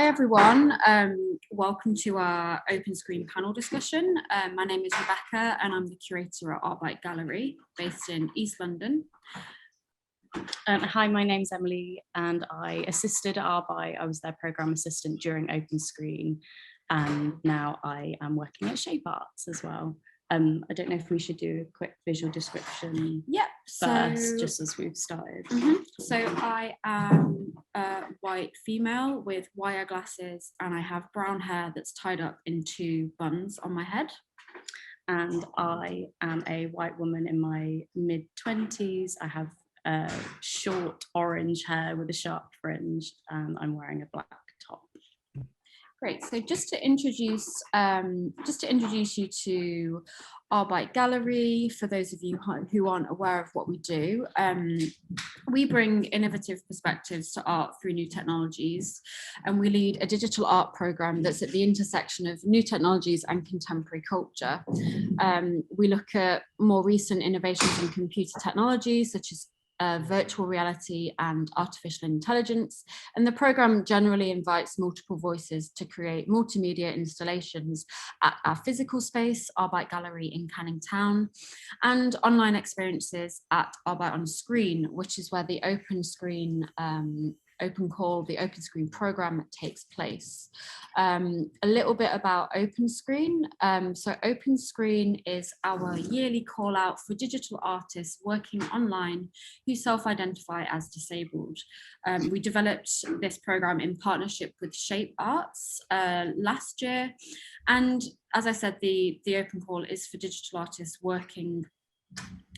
Hi everyone, welcome to our open screen panel discussion. My name is Rebecca and I'm the curator at arebyte Gallery based in East London. Hi, my name's Emily and I assisted at arebyte. I was their programme assistant during open screen and now I am working at Shape Arts as well. I don't know if we should do a quick visual description first, just as we've started. So I am a white female with wire glasses and I have brown hair that's tied up in two buns on my head. And I am a white woman in my mid-20s. I have short orange hair with a sharp fringe and I'm wearing a black top. Great. So just to introduce you to arebyte Gallery, for those of you who aren't aware of what we do, we bring innovative perspectives to art through new technologies, and we lead a digital art program that's at the intersection of new technologies and contemporary culture. We look at more recent innovations in computer technology, such as virtual reality and artificial intelligence, and the programme generally invites multiple voices to create multimedia installations at our physical space, arebyte Gallery in Canning Town, and online experiences at arebyte on Screen, which is where the open screen programme takes place. A little bit about Open Screen. So Open Screen is our yearly call out for digital artists working online who self-identify as disabled. We developed this programme in partnership with Shape Arts last year. And as I said, the open call is for digital artists working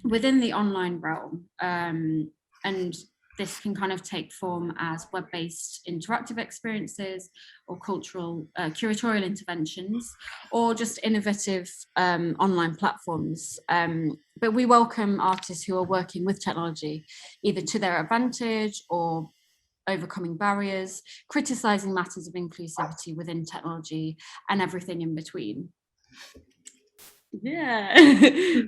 within the online realm. And this can kind of take form as web-based interactive experiences or cultural curatorial interventions, or just innovative online platforms. But we welcome artists who are working with technology, either to their advantage or overcoming barriers, criticising matters of inclusivity within technology and everything in between. Yeah,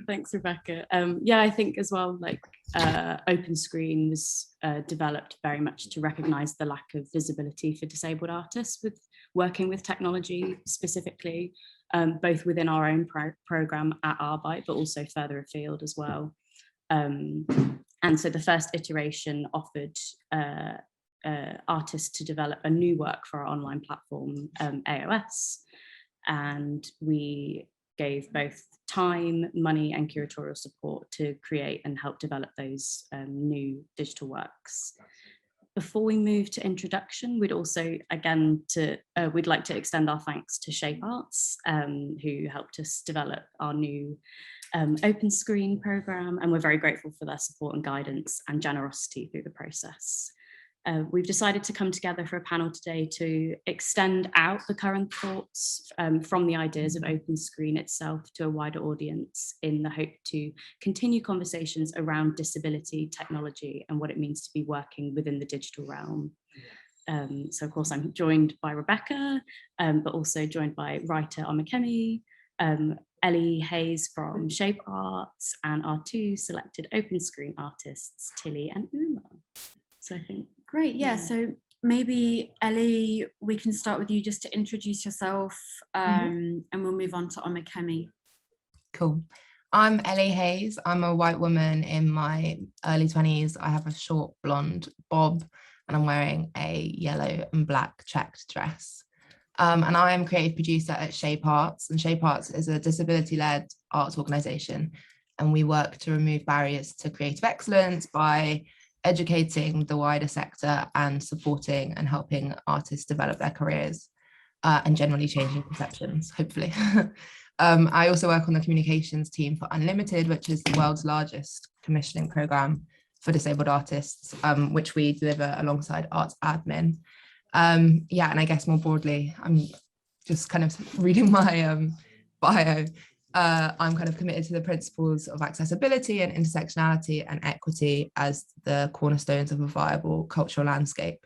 thanks, Rebecca. Yeah, I think as well, like Open Screen was developed very much to recognise the lack of visibility for disabled artists with working with technology specifically, both within our own programme at arebyte, but also further afield as well. And so the first iteration offered artists to develop a new work for our online platform, AOS, and we gave both time, money and curatorial support to create and help develop those new digital works. Before we move to introduction, we'd also, we'd like to extend our thanks to Shape Arts, who helped us develop our new open screen programme, and we're very grateful for their support and guidance and generosity through the process. We've decided to come together for a panel today to extend out the current thoughts from the ideas of Open Screen itself to a wider audience in the hope to continue conversations around disability, technology, and what it means to be working within the digital realm. So of course I'm joined by Rebecca, but also joined by writer Omikemi, Elinor Hayes from Shape Arts, and our two selected Open Screen artists, Tilly and Uma. So I think great, yeah. So maybe Ellie, we can start with you just to introduce yourself, and we'll move on to Omikemi. Cool. I'm Ellie Hayes. I'm a white woman in my early 20s. I have a short blonde bob and I'm wearing a yellow and black checked dress. And I am creative producer at Shape Arts, and Shape Arts is a disability-led arts organisation, and we work to remove barriers to creative excellence by educating the wider sector and supporting and helping artists develop their careers and generally changing perceptions, hopefully. I also work on the communications team for Unlimited, which is the world's largest commissioning programme for disabled artists, which we deliver alongside arts admin. Yeah, and I guess more broadly, I'm just kind of reading my bio. I'm kind of committed to the principles of accessibility and intersectionality and equity as the cornerstones of a viable cultural landscape.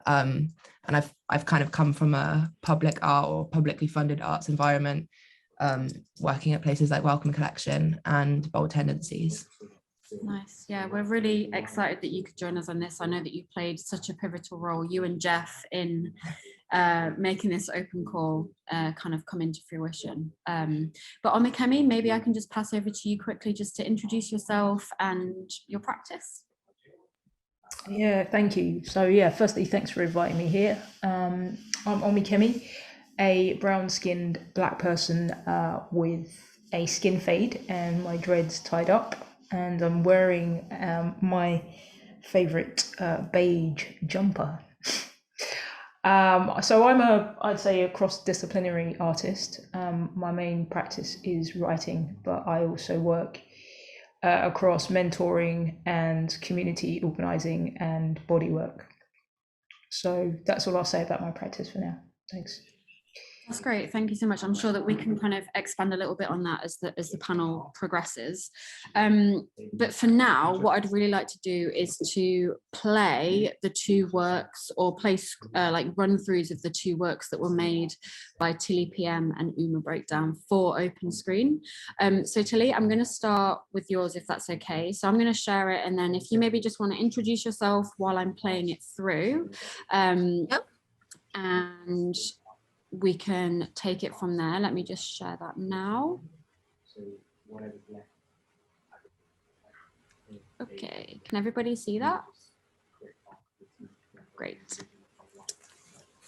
And I've kind of come from a public art or publicly funded arts environment, working at places like Wellcome Collection and Bold Tendencies. Nice. Yeah, we're really excited that you could join us on this. I know that you played such a pivotal role, you and Jeff, in making this open call kind of come into fruition. But Omikemi, maybe I can just pass over to you quickly just to introduce yourself and your practice. Yeah, thank you. So yeah, firstly, thanks for inviting me here. I'm Omikemi, a brown-skinned black person with a skin fade and my dreads tied up, and I'm wearing my favorite beige jumper. So I'd say a cross-disciplinary artist. My main practice is writing, but I also work across mentoring and community organizing and bodywork. So that's all I'll say about my practice for now. Thanks. That's great. Thank you so much. I'm sure that we can kind of expand a little bit on that as the panel progresses. But for now, what I'd really like to do is to play the two works, or play like run-throughs of the two works that were made by Tilly PM and Uma Breakdown for Open Screen. So Tilly, I'm going to start with yours if that's okay. So I'm going to share it, and then if you maybe just want to introduce yourself while I'm playing it through. Yep. And we can take it from there. Let me just share that now. Okay, can everybody see that? Great.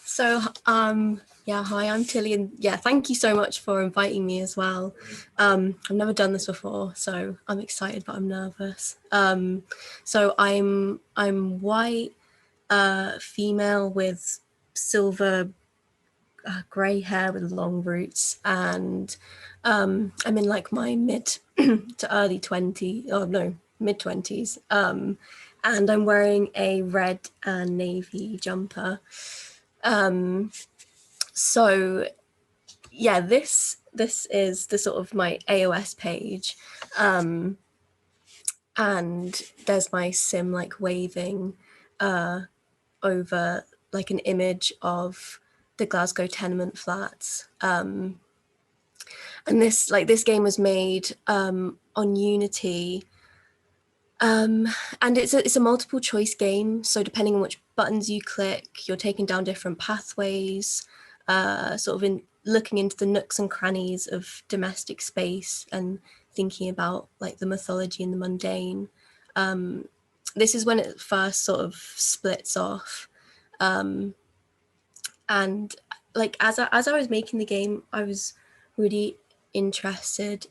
So, yeah, hi, I'm Tilly, and yeah, thank you so much for inviting me as well. I've never done this before, so I'm excited, but I'm nervous. So I'm white, female with silver grey hair with long roots, and I'm in like my mid to early 20s, oh no, mid 20s, and I'm wearing a red and navy jumper. So yeah, this is the sort of my AOS page, and there's my sim like waving over like an image of the Glasgow tenement flats, and this game was made on Unity, and it's a multiple choice game, so depending on which buttons you click, you're taking down different pathways, sort of in looking into the nooks and crannies of domestic space and thinking about like the mythology and the mundane. This is when it first sort of splits off. And like as I was making the game, I was really interested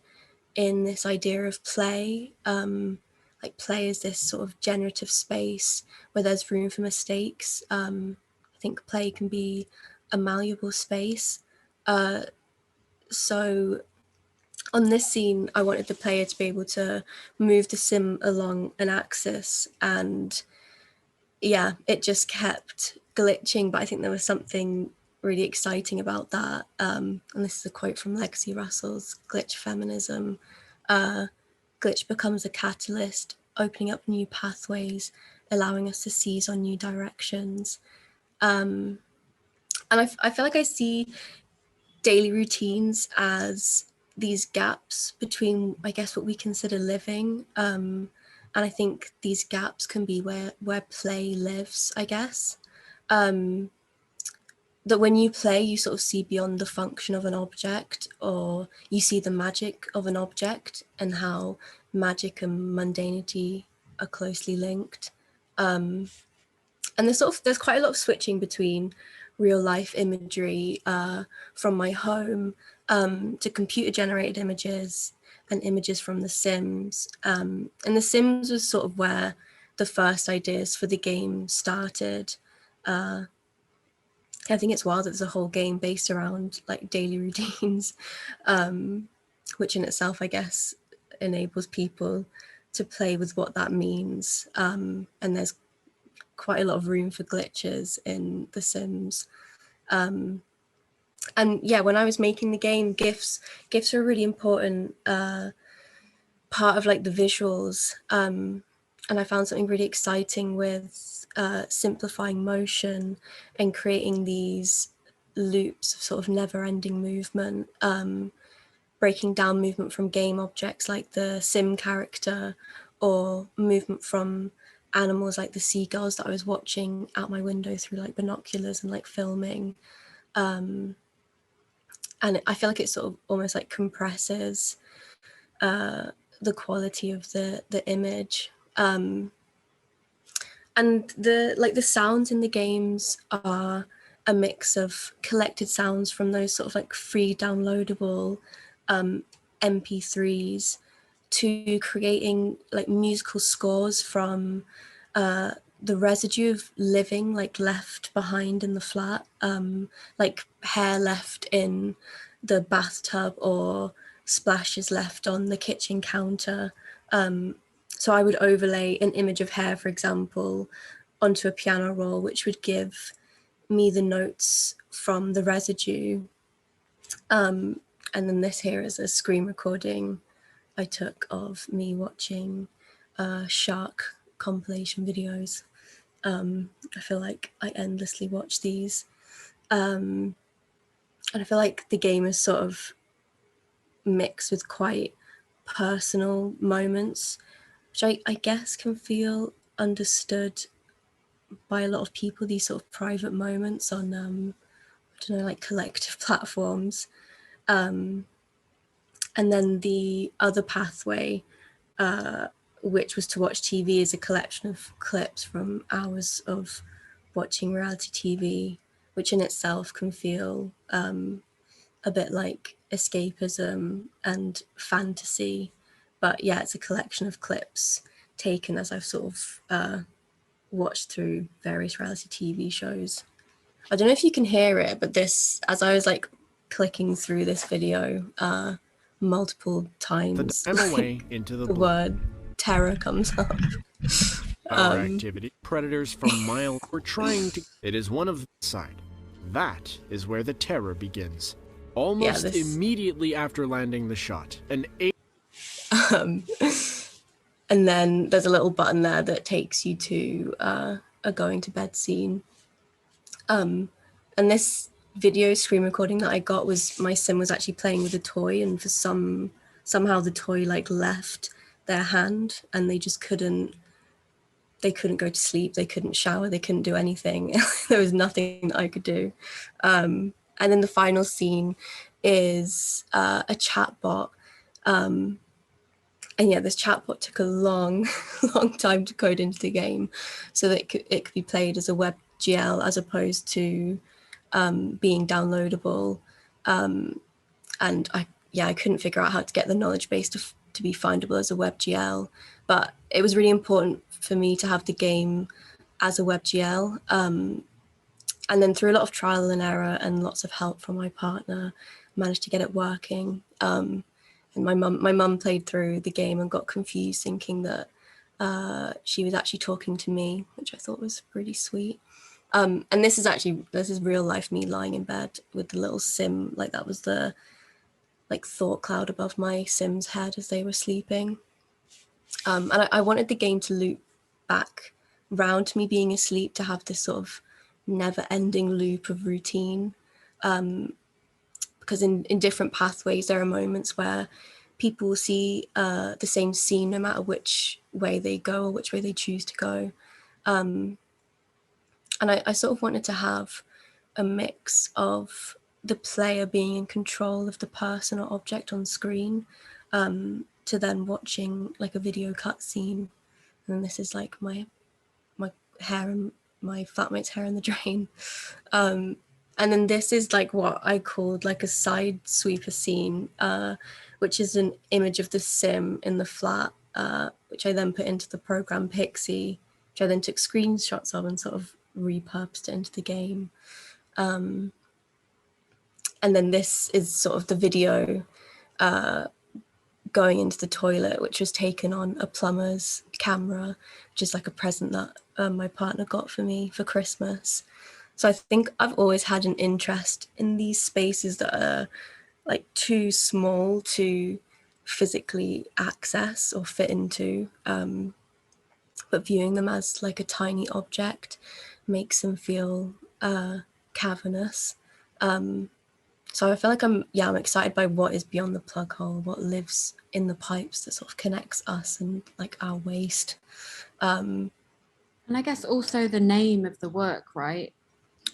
in this idea of play. Like play is this sort of generative space where there's room for mistakes. I think play can be a malleable space. So on this scene, I wanted the player to be able to move the sim along an axis, and yeah, it just kept glitching, but I think there was something really exciting about that. And this is a quote from Lexi Russell's Glitch Feminism. Glitch becomes a catalyst, opening up new pathways, allowing us to seize on new directions. And I feel like I see daily routines as these gaps between, I guess, what we consider living. And I think these gaps can be where play lives, I guess. That when you play, you sort of see beyond the function of an object, or you see the magic of an object and how magic and mundanity are closely linked. And there's quite a lot of switching between real life imagery from my home to computer generated images and images from The Sims. And The Sims was sort of where the first ideas for the game started. I think it's wild that there's a whole game based around like daily routines, which in itself, I guess, enables people to play with what that means. And there's quite a lot of room for glitches in The Sims. And yeah, when I was making the game, GIFs are a really important part of like the visuals. And I found something really exciting with simplifying motion and creating these loops of sort of never-ending movement, breaking down movement from game objects like the sim character, or movement from animals like the seagulls that I was watching out my window through like binoculars and like filming. And I feel like it sort of almost like compresses the quality of the image. And the sounds in the games are a mix of collected sounds from those sort of like free downloadable MP3s to creating like musical scores from the residue of living like left behind in the flat, like hair left in the bathtub or splashes left on the kitchen counter. So I would overlay an image of hair, for example, onto a piano roll, which would give me the notes from the residue. And then this here is a screen recording I took of me watching shark compilation videos. I feel like I endlessly watch these. And I feel like the game is sort of mixed with quite personal moments, which I guess can feel understood by a lot of people, these sort of private moments on, I don't know, like collective platforms. And then the other pathway, which was to watch TV, is a collection of clips from hours of watching reality TV, which in itself can feel a bit like escapism and fantasy. But yeah, it's a collection of clips taken as I've sort of watched through various reality TV shows. I don't know if you can hear it, but this, as I was like clicking through this video multiple times, away into the word terror comes up. Our activity. Predators from mile were trying to. It is one of the side. That is where the terror begins. Almost immediately after landing the shot, and then there's a little button there that takes you to a going to bed scene. And this video screen recording that I got was my sim was actually playing with a toy, and for somehow the toy like left their hand, and they just couldn't go to sleep, they couldn't shower, they couldn't do anything. There was nothing that I could do. And then the final scene is a chatbot. And yeah, this chatbot took a long time to code into the game so that it could be played as a WebGL as opposed to being downloadable. And I couldn't figure out how to get the knowledge base to be findable as a WebGL, but it was really important for me to have the game as a WebGL. And then through a lot of trial and error and lots of help from my partner, managed to get it working. And my mum played through the game and got confused, thinking that she was actually talking to me, which I thought was pretty sweet. And this is real life me lying in bed with the little sim, like that was the like thought cloud above my sim's head as they were sleeping. And I wanted the game to loop back round to me being asleep, to have this sort of never-ending loop of routine. Because in different pathways, there are moments where people will see the same scene no matter which way they go or which way they choose to go. And I sort of wanted to have a mix of the player being in control of the person or object on screen, to then watching like a video cutscene. And this is like my hair and my flatmate's hair in the drain. And then this is like what I called like a side sweeper scene, which is an image of the sim in the flat, which I then put into the program Pixie, which I then took screenshots of and sort of repurposed it into the game. And then this is sort of the video going into the toilet, which was taken on a plumber's camera, which is like a present that my partner got for me for Christmas. So I think I've always had an interest in these spaces that are like too small to physically access or fit into, but viewing them as like a tiny object makes them feel cavernous. So I feel like I'm excited by what is beyond the plug hole, what lives in the pipes that sort of connects us and like our waste. And I guess also the name of the work, right?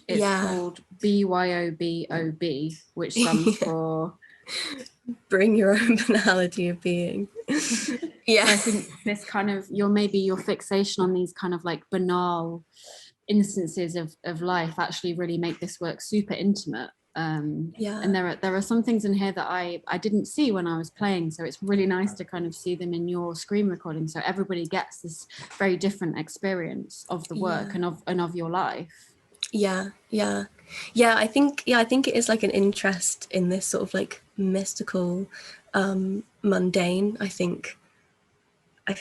It's called BYOBOB, which stands for Bring Your Own Banality of Being. Yeah. So I think this kind of your fixation on these kind of like banal instances of life actually really make this work super intimate. And there are some things in here that I didn't see when I was playing, so it's really nice to kind of see them in your screen recording, so everybody gets this very different experience of the work and of your life. I think it is like an interest in this sort of like mystical, mundane. I feel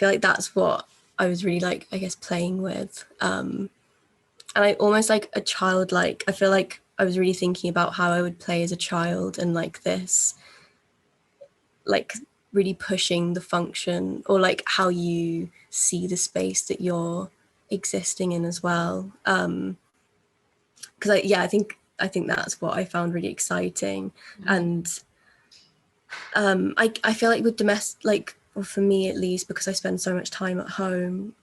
like that's what I was really like, I guess, playing with, and I almost like a childlike. I feel like I was really thinking about how I would play as a child, and like this, like really pushing the function, or like how you see the space that you're existing in as well. Because I think that's what I found really exciting. And I feel like with domestic, like, or for me at least, because I spend so much time at home,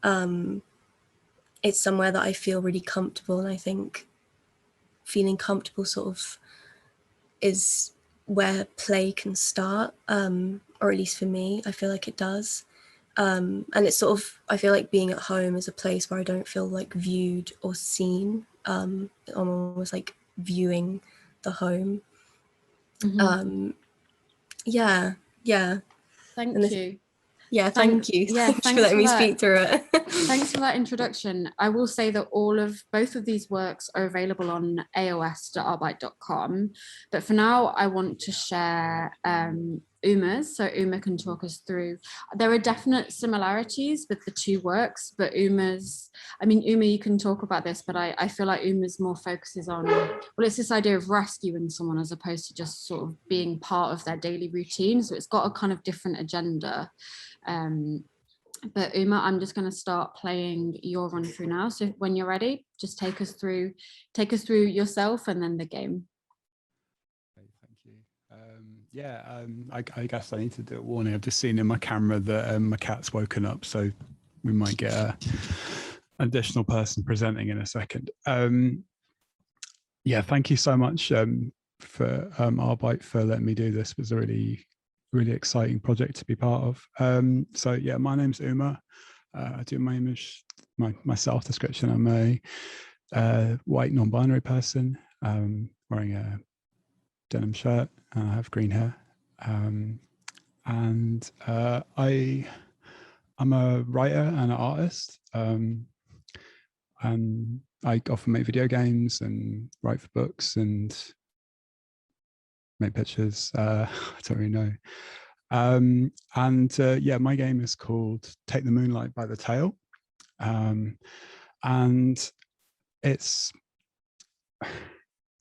it's somewhere that I feel really comfortable, and I think feeling comfortable sort of is where play can start, or at least for me, I feel like it does. And it's sort of, I feel like being at home is a place where I don't feel like viewed or seen. I'm almost like viewing the home. Thank you. Yeah, thank you. Thanks for letting me speak through it. Thanks for that introduction. I will say that both of these works are available on aos.arebyte.com, but for now I want to share Uma's, so Uma can talk us through. There are definite similarities with the two works, but Uma, you can talk about this, but I feel like Uma's more focuses on, it's this idea of rescuing someone as opposed to just sort of being part of their daily routine, so it's got a kind of different agenda. But Uma, I'm just going to start playing your run through now. So when you're ready, just take us through yourself and then the game. Thank you. I guess I need to do a warning. I've just seen in my camera that my cat's woken up, so we might get an additional person presenting in a second. Thank you so much for arebyte for letting me do this. It was a really exciting project to be part of. My name's Uma. I do my self-description. I'm a white non-binary person, wearing a denim shirt, and I have green hair. I'm a writer and an artist, and I often make video games and write for books and make pictures. I don't really know. My game is called Take the Moonlight by the Tail. And it's,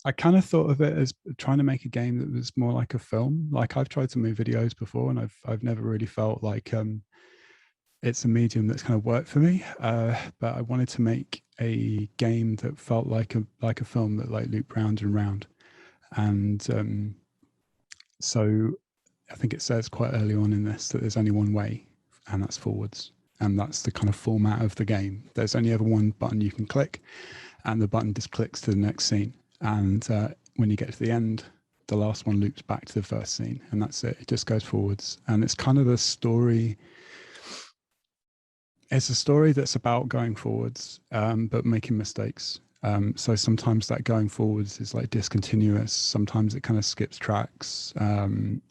I kind of thought of it as trying to make a game that was more like a film. Like, I've tried to make videos before, and I've never really felt like it's a medium that's kind of worked for me. But I wanted to make a game that felt like a film that like looped round and round. And so I think it says quite early on in this that there's only one way, and that's forwards. And that's the kind of format of the game. There's only ever one button you can click, and the button just clicks to the next scene. And when you get to the end, the last one loops back to the first scene, and that's it. It just goes forwards. And it's kind of a story. It's a story that's about going forwards, but making mistakes. So sometimes that going forwards is like discontinuous. Sometimes it kind of skips tracks. And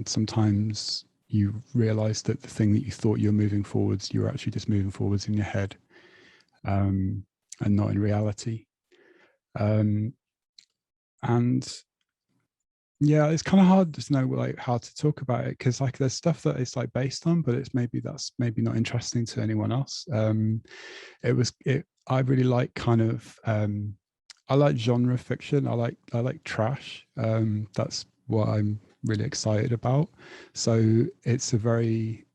sometimes you realize that the thing that you thought you were moving forwards, you're actually just moving forwards in your head, and not in reality. It's kind of hard to know like how to talk about it, because like there's stuff that it's like based on, but that's maybe not interesting to anyone else. I really like kind of I like genre fiction. I like trash. That's what I'm really excited about. So it's a very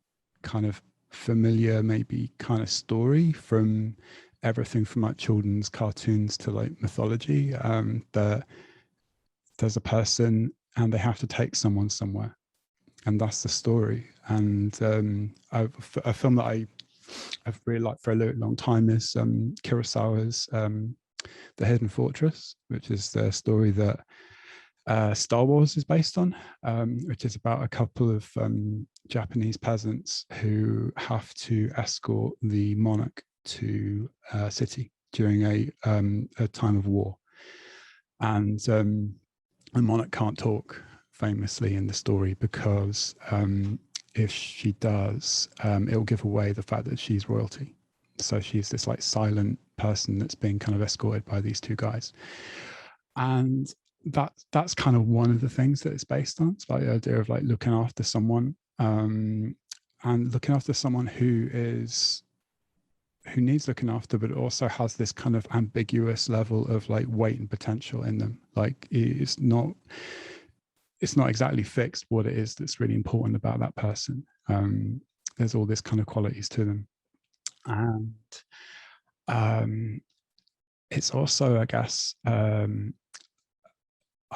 kind of familiar, maybe kind of story, from everything from like children's cartoons to like mythology. That there's a person and they have to take someone somewhere, and that's the story. And a film that I I've really liked for a long time is Kurosawa's The Hidden Fortress, which is the story that Star Wars is based on, which is about a couple of Japanese peasants who have to escort the monarch to a city during a time of war. And the monarch can't talk, famously, in the story, because if she does, it'll give away the fact that she's royalty. So she's this like silent person that's being kind of escorted by these two guys. And that's kind of one of the things that it's based on. It's like the idea of like looking after someone, and looking after someone who needs looking after, but also has this kind of ambiguous level of like weight and potential in them. Like it's not exactly fixed what it is that's really important about that person. There's all this kind of qualities to them. And it's also, I guess, I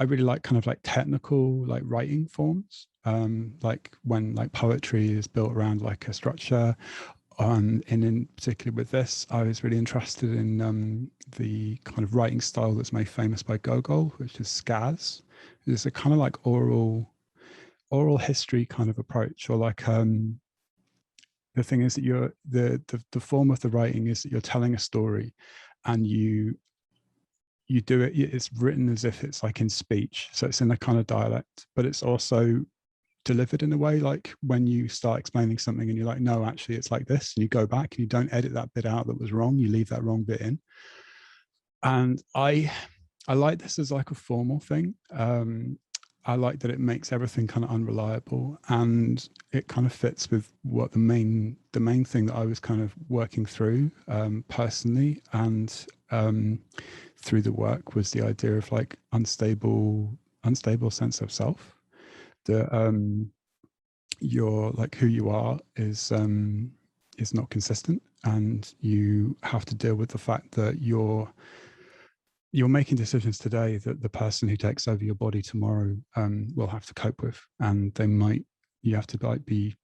really like kind of like technical like writing forms, like when like poetry is built around like a structure. And in particular with this, I was really interested in the kind of writing style that's made famous by Gogol, which is skaz. It's a kind of like oral history kind of approach, or like the thing is that you're the form of the writing is that you're telling a story, and you do it, it's written as if it's like in speech, so it's in a kind of dialect, but it's also delivered in a way like when you start explaining something and you're like, no, actually it's like this, and you go back and you don't edit that bit out that was wrong, you leave that wrong bit in. And I like this as like a formal thing. I like that it makes everything kind of unreliable, and it kind of fits with what the main thing that I was kind of working through personally, and through the work, was the idea of like unstable sense of self. That your like who you are is not consistent, and you have to deal with the fact that you're making decisions today that the person who takes over your body tomorrow will have to cope with, and you have to like be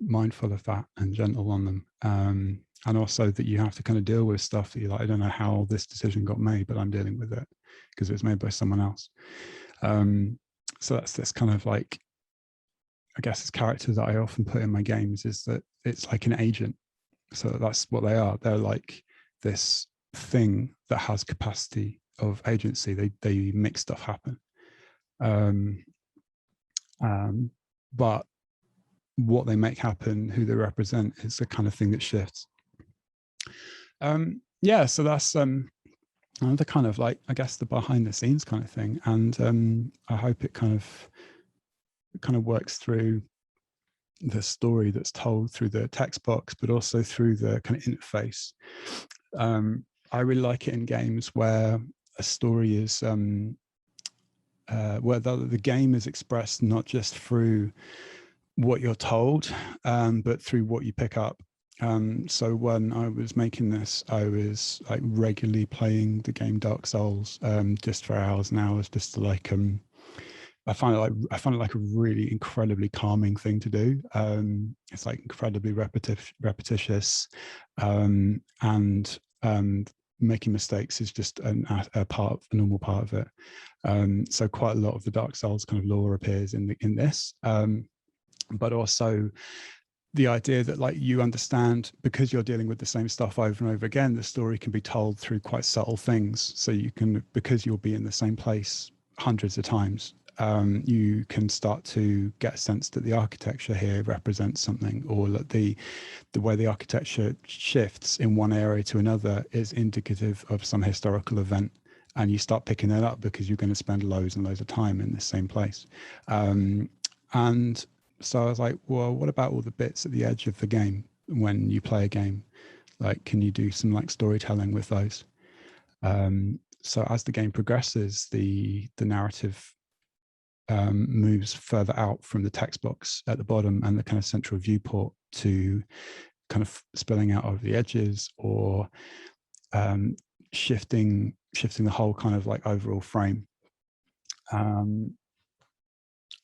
mindful of that and gentle on them, and also that you have to kind of deal with stuff that you're like, I don't know how this decision got made, but I'm dealing with it because it was made by someone else. So that's this kind of like, I guess, this character that I often put in my games, is that it's like an agent. So that's what they are. They're like this thing that has capacity of agency. They make stuff happen. But what they make happen, who they represent, is the kind of thing that shifts. Yeah, so that's the kind of like, I guess, the behind the scenes kind of thing. And I hope it kind of works through the story that's told through the text box, but also through the kind of interface. I really like it in games where a story is where the game is expressed not just through what you're told, but through what you pick up. So when I was making this, I was like regularly playing the game Dark Souls, just for hours and hours, just to like I find it like a really incredibly calming thing to do. It's like incredibly repetitious, and making mistakes is just a normal part of it. So quite a lot of the Dark Souls kind of lore appears in this, but also the idea that like you understand, because you're dealing with the same stuff over and over again, the story can be told through quite subtle things. So you can, because you'll be in the same place hundreds of times, you can start to get a sense that the architecture here represents something, or that the way the architecture shifts in one area to another is indicative of some historical event. And you start picking that up because you're going to spend loads and loads of time in the same place. And so I was like, well, what about all the bits at the edge of the game when you play a game? Like, can you do some like storytelling with those? So as the game progresses, the narrative moves further out from the text box at the bottom and the kind of central viewport to kind of spilling out over the edges, or shifting the whole kind of like overall frame.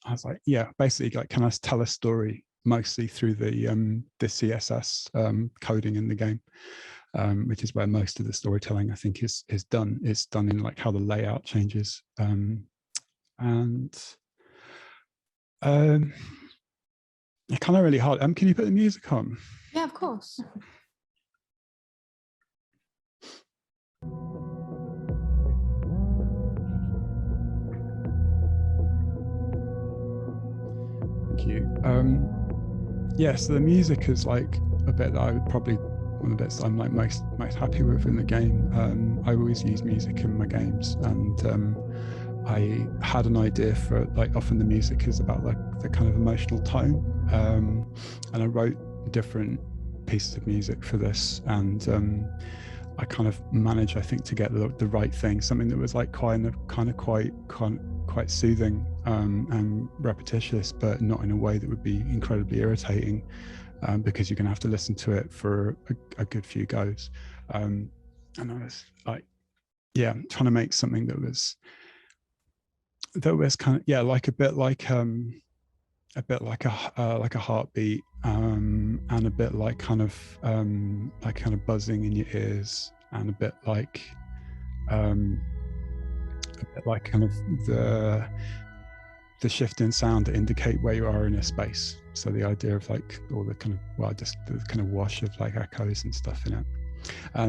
I was like, yeah, basically, like, can I tell a story mostly through the CSS coding in the game, which is where most of the storytelling I think is done. It's done in like how the layout changes, and it's kind of really hard. Can you put the music on? Yeah, of course. Thank you. Yeah, so the music is like a bit that I would probably, one of the bits I'm like most happy with in the game. I always use music in my games, and I had an idea for like, often the music is about like the kind of emotional tone, and I wrote different pieces of music for this, and I kind of managed, I think, to get the right thing, something that was like quite soothing and repetitious, but not in a way that would be incredibly irritating, because you're going to have to listen to it for a good few goes. And I was like, yeah, trying to make something that was kind of, yeah, like a bit like a heartbeat, and a bit like kind of buzzing in your ears, and a bit like kind of the shift in sound to indicate where you are in a space. So the idea of like all the kind of, well, just the kind of wash of like echoes and stuff in it.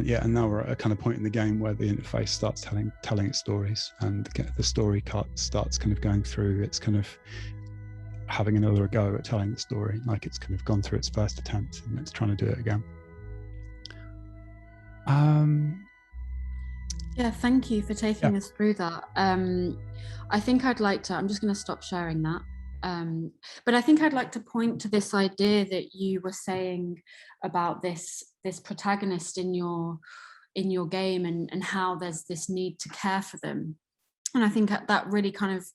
Yeah, and now we're at a kind of point in the game where the interface starts telling its stories, and the story starts kind of going through. It's kind of having another go at telling the story, like it's kind of gone through its first attempt and it's trying to do it again. Yeah, thank you for taking us through that. I think I'd like to, I'm just going to stop sharing that. But I think I'd like to point to this idea that you were saying about this protagonist in your game, and how there's this need to care for them. And I think that really kind of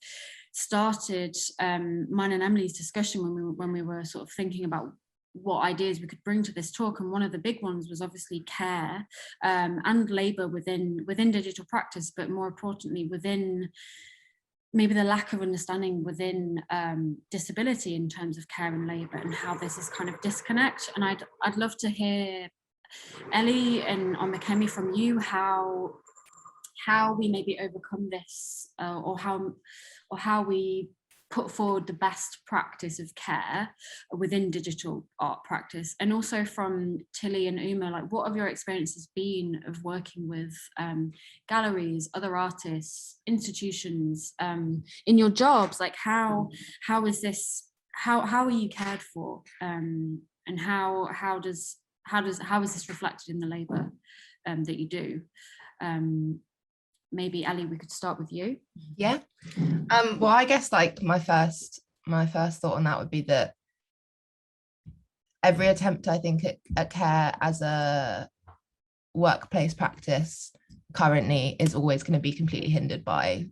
started mine and Emily's discussion when we were sort of thinking about what ideas we could bring to this talk. And one of the big ones was obviously care and labour within digital practice, but more importantly within maybe the lack of understanding within disability in terms of care and labour, and how this is kind of disconnect. And I'd love to hear, Ellie and Omikemi, from you, how we maybe overcome this, or how we put forward the best practice of care within digital art practice. And also from Tilly and Uma, like, what have your experiences been of working with galleries, other artists, institutions, in your jobs? Like, how is this, how are you cared for, and how is this reflected in the labour that you do? Maybe Ellie, we could start with you. Yeah. Well, I guess like my first thought on that would be that every attempt, I think, at care as a workplace practice currently is always going to be completely hindered by,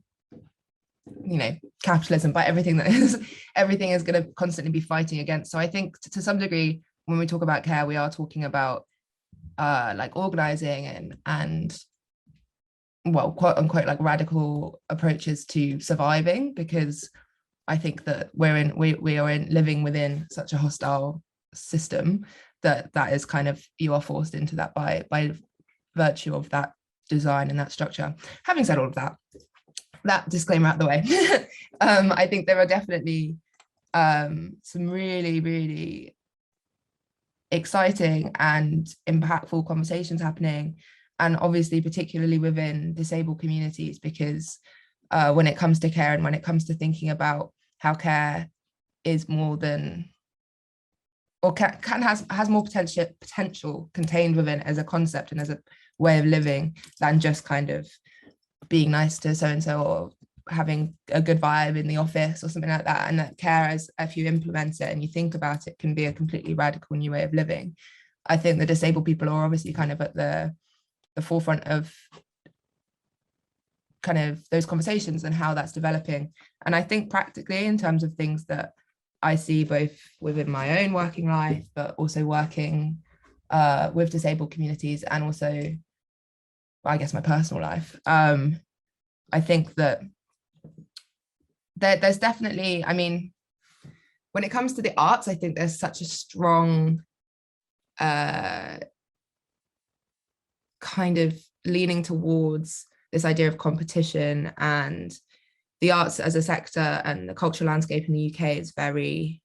you know, capitalism, by everything is going to constantly be fighting against. So I think to some degree, when we talk about care, we are talking about like organizing and well, quote unquote, like radical approaches to surviving, because I think that we are living within such a hostile system that is kind of, you are forced into that by virtue of that design and that structure. Having said all of that disclaimer out the way, I think there are definitely some really, really exciting and impactful conversations happening, and obviously particularly within disabled communities, because when it comes to care and when it comes to thinking about how care is more than, or has more potential contained within as a concept and as a way of living than just kind of being nice to so-and-so or having a good vibe in the office or something like that. And that care, as if you implement it and you think about it, can be a completely radical new way of living. I think the disabled people are obviously kind of at the forefront of kind of those conversations and how that's developing. And I think practically, in terms of things that I see both within my own working life, but also working with disabled communities, and also, I guess, my personal life, I think that there's definitely, I mean, when it comes to the arts, I think there's such a strong kind of leaning towards this idea of competition, and the arts as a sector and the cultural landscape in the UK is very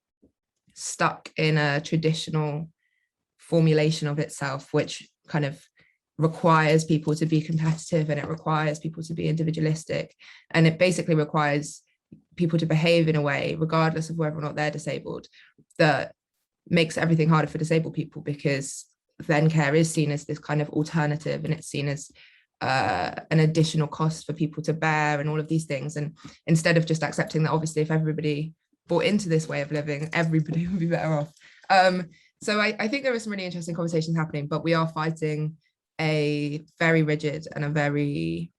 stuck in a traditional formulation of itself, which kind of requires people to be competitive, and it requires people to be individualistic, and it basically requires people to behave in a way, regardless of whether or not they're disabled, that makes everything harder for disabled people, because then care is seen as this kind of alternative, and it's seen as an additional cost for people to bear and all of these things. And instead of just accepting that obviously if everybody bought into this way of living, everybody would be better off. So I think there are some really interesting conversations happening, but we are fighting a very rigid and a very,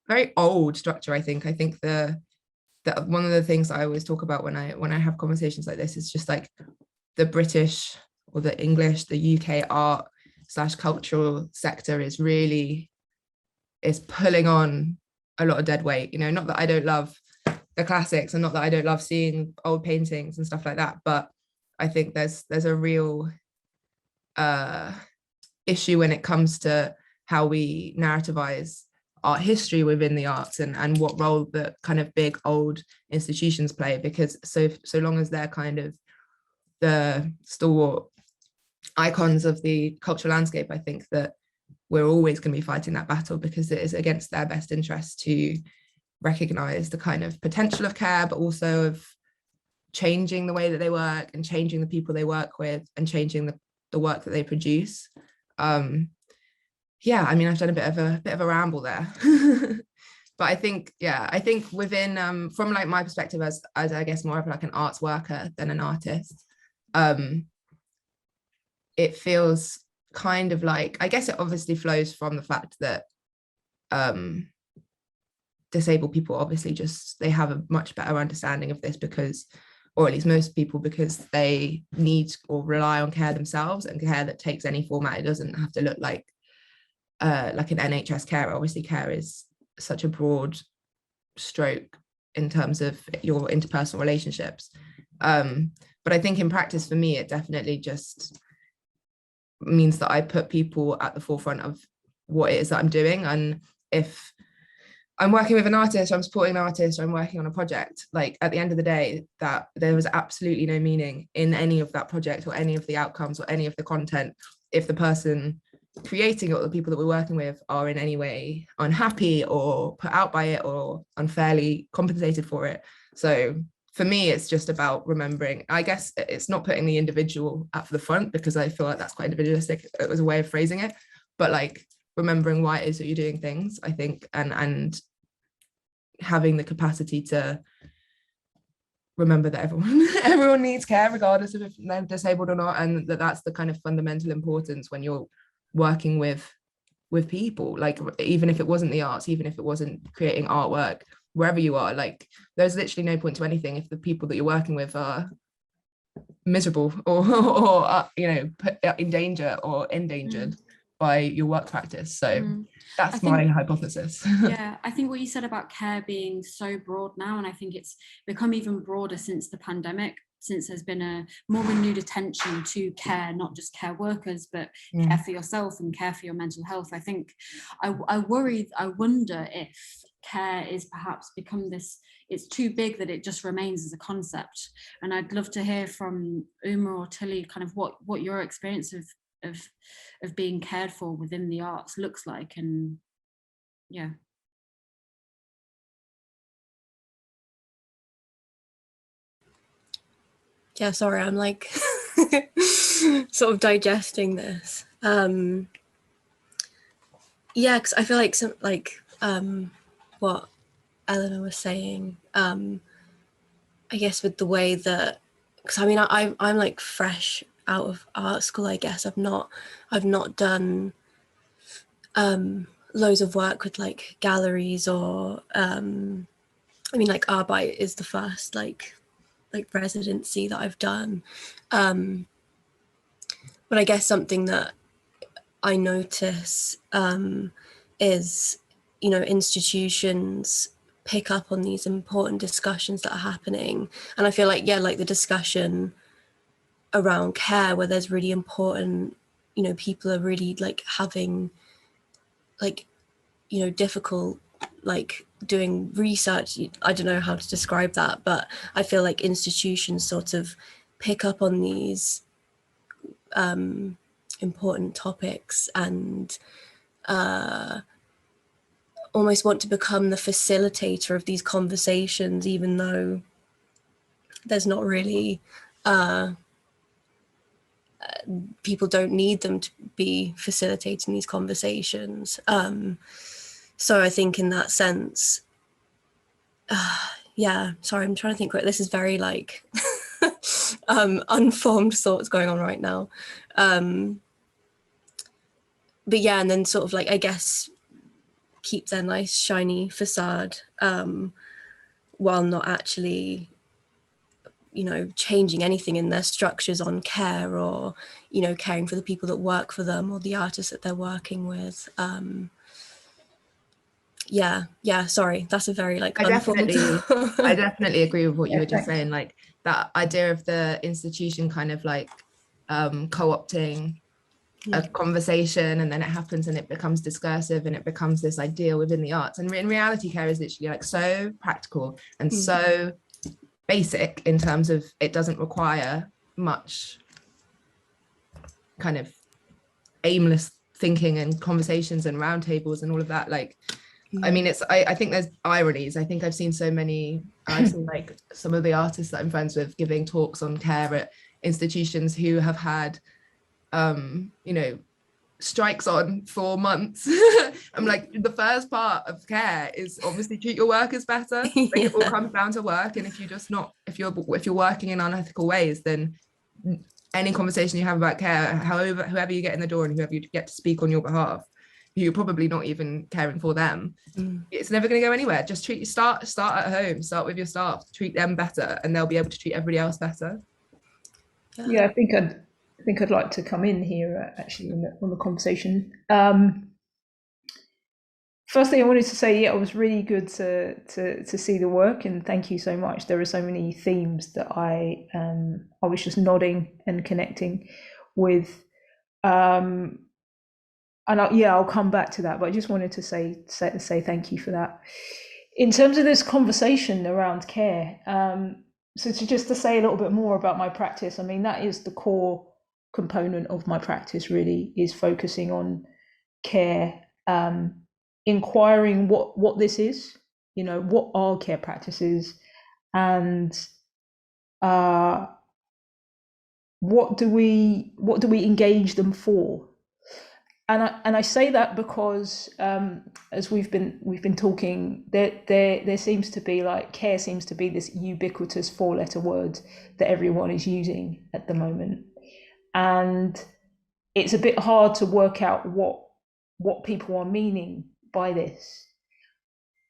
very old structure. I think the one of the things I always talk about when I have conversations like this is just like the British or the English, the UK art / cultural sector is pulling on a lot of dead weight. You know, not that I don't love the classics and not that I don't love seeing old paintings and stuff like that, but I think there's a real issue when it comes to how we narrativize art history within the arts, and what role the kind of big old institutions play, because so long as they're kind of the stalwart icons of the cultural landscape, I think that we're always going to be fighting that battle, because it is against their best interest to recognize the kind of potential of care, but also of changing the way that they work and changing the people they work with and changing the work that they produce. Yeah, I mean, I've done a bit of a ramble there. But I think within from like my perspective as I guess more of like an arts worker than an artist, it feels kind of like, I guess it obviously flows from the fact that disabled people obviously just, they have a much better understanding of this, because, or at least most people, because they need or rely on care themselves, and care that takes any format. It doesn't have to look like an NHS carer. Obviously care is such a broad stroke in terms of your interpersonal relationships, but I think in practice for me it definitely just means that I put people at the forefront of what it is that I'm doing. And if I'm working with an artist, or I'm supporting an artist, or I'm working on a project, like at the end of the day, that there was absolutely no meaning in any of that project or any of the outcomes or any of the content if the person creating it or the people that we're working with are in any way unhappy or put out by it or unfairly compensated for it. So for me, it's just about remembering, I guess it's not putting the individual at the front, because I feel like that's quite individualistic. It was a way of phrasing it, but like remembering why it is that you're doing things, I think, and having the capacity to remember that everyone needs care, regardless of if they're disabled or not, and that's the kind of fundamental importance when you're working with people, like even if it wasn't the arts, even if it wasn't creating artwork, wherever you are, like there's literally no point to anything if the people that you're working with are miserable or you know, put in danger or endangered by your work practice. So that's my hypothesis. Yeah, I think what you said about care being so broad now, and I think it's become even broader since the pandemic, since there's been a more renewed attention to care, not just care workers, but care for yourself and care for your mental health. I think I wonder if care is perhaps become this, it's too big that it just remains as a concept. And I'd love to hear from Uma or Tilly kind of what your experience of being cared for within the arts looks like. And yeah. Yeah, sorry, I'm like sort of digesting this. Yeah, because I feel like what Elinor was saying, I guess with the way that, because I mean I'm like fresh out of art school, I guess. I've not done loads of work with like galleries or I mean like arebyte is the first like residency that I've done, but I guess something that I notice is, you know, institutions pick up on these important discussions that are happening. And I feel like, yeah, like the discussion around care, where there's really important, you know, people are really like having like, you know, difficult, like doing research. I don't know how to describe that, but I feel like institutions sort of pick up on these important topics and almost want to become the facilitator of these conversations, even though there's not really people don't need them to be facilitating these conversations. So I think in that sense, yeah, sorry, I'm trying to think. This is very like unformed thoughts going on right now. But yeah, and then sort of like, I guess, keep their nice shiny facade while not actually, you know, changing anything in their structures on care, or, you know, caring for the people that work for them or the artists that they're working with. Yeah, sorry, that's a very like I definitely agree with what you were just saying, like that idea of the institution kind of like co-opting a conversation, and then it happens and it becomes discursive and it becomes this idea within the arts. And in reality, care is literally like so practical and so basic in terms of it doesn't require much kind of aimless thinking and conversations and roundtables and all of that. Like, I mean, I think there's ironies. I think I've seen like some of the artists that I'm friends with giving talks on care at institutions who have had you know, strikes on for months. I'm like, the first part of care is obviously treat your workers better. Like it all comes down to work. And if you're working in unethical ways, then any conversation you have about care, whoever you get in the door and whoever you get to speak on your behalf, you're probably not even caring for them. It's never going to go anywhere. Just start at home, start with your staff, treat them better, and they'll be able to treat everybody else better. Yeah, I think I'd like to come in here actually on the conversation. Firstly, I wanted to say, yeah, it was really good to see the work, and thank you so much. There are so many themes that I was just nodding and connecting with, and I'll come back to that. But I just wanted to say thank you for that. In terms of this conversation around care, so to say a little bit more about my practice, I mean, that is the core component of my practice, really, is focusing on care, inquiring what this is, you know, what are care practices, and what do we engage them for? And I say that because as we've been talking, there seems to be like care seems to be this ubiquitous 4-letter word that everyone is using at the moment, and it's a bit hard to work out what people are meaning by this.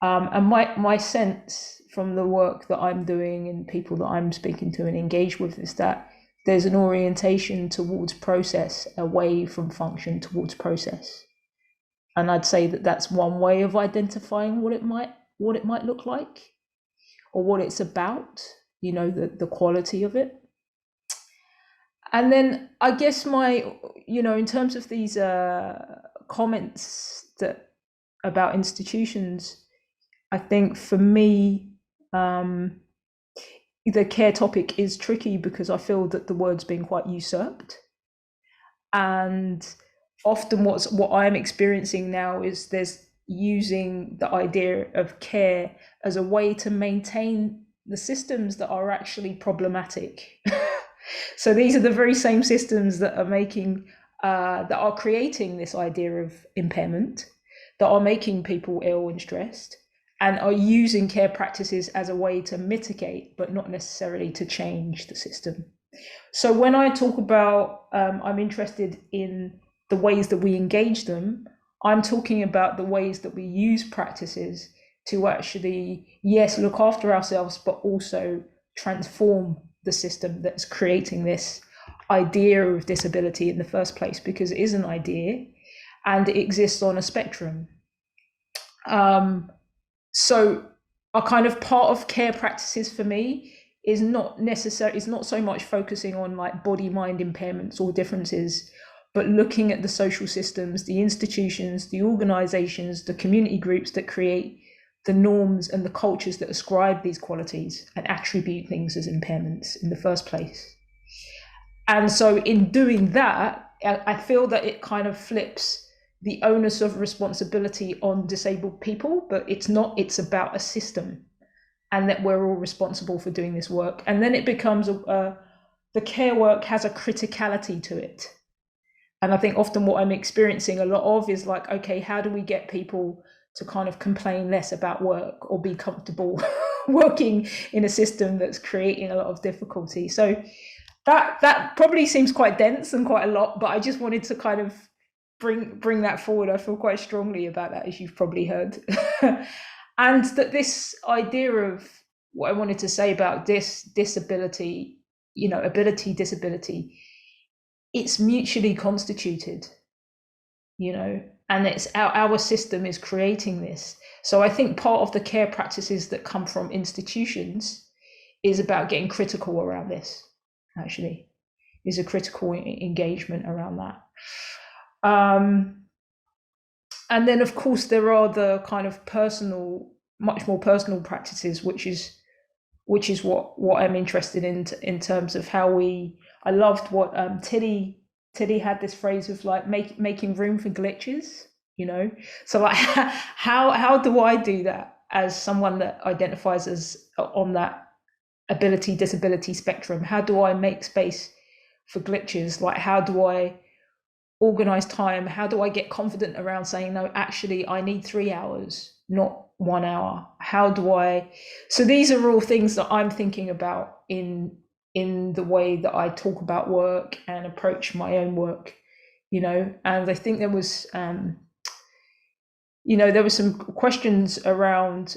And my sense from the work that I'm doing and people that I'm speaking to and engage with is that there's an orientation towards process, away from function towards process. And I'd say that that's one way of identifying what it might look like, or what it's about, you know, the quality of it. And then I guess in terms of these comments about institutions, I think for me, the care topic is tricky because I feel that the word's been quite usurped. And often what I'm experiencing now is there's using the idea of care as a way to maintain the systems that are actually problematic. So these are the very same systems that are creating this idea of impairment, that are making people ill and stressed, and are using care practices as a way to mitigate, but not necessarily to change the system. So when I talk about, I'm interested in the ways that we engage them, I'm talking about the ways that we use practices to actually, yes, look after ourselves, but also transform the system that's creating this idea of disability in the first place, because it is an idea and it exists on a spectrum. So are kind of part of care practices for me is not so much focusing on like body mind impairments or differences, but looking at the social systems, the institutions, the organizations, the community groups that create the norms and the cultures that ascribe these qualities and attribute things as impairments in the first place. And so in doing that, I feel that it kind of flips the onus of responsibility on disabled people, but it's not, it's about a system, and that we're all responsible for doing this work. And then it becomes the care work has a criticality to it. And I think often what I'm experiencing a lot of is like, okay, how do we get people to kind of complain less about work or be comfortable working in a system that's creating a lot of difficulty? So that probably seems quite dense and quite a lot, but I just wanted to kind of bring that forward. I feel quite strongly about that, as you've probably heard. And that this idea of what I wanted to say about disability, you know, disability, it's mutually constituted, you know, and it's our system is creating this. So I think part of the care practices that come from institutions is about getting critical around this, actually, is a critical engagement around that. And then, of course, there are the kind of personal, much more personal practices, which is what I'm interested in terms of how I loved what Tilly had this phrase of like making room for glitches, you know. So like, how do I do that as someone that identifies as on that disability spectrum? How do I make space for glitches? Like, how do I organize time? How do I get confident around saying, no, actually I need 3 hours, not 1 hour? How do I? So these are all things that I'm thinking about in the way that I talk about work and approach my own work, you know. And I think there was there were some questions around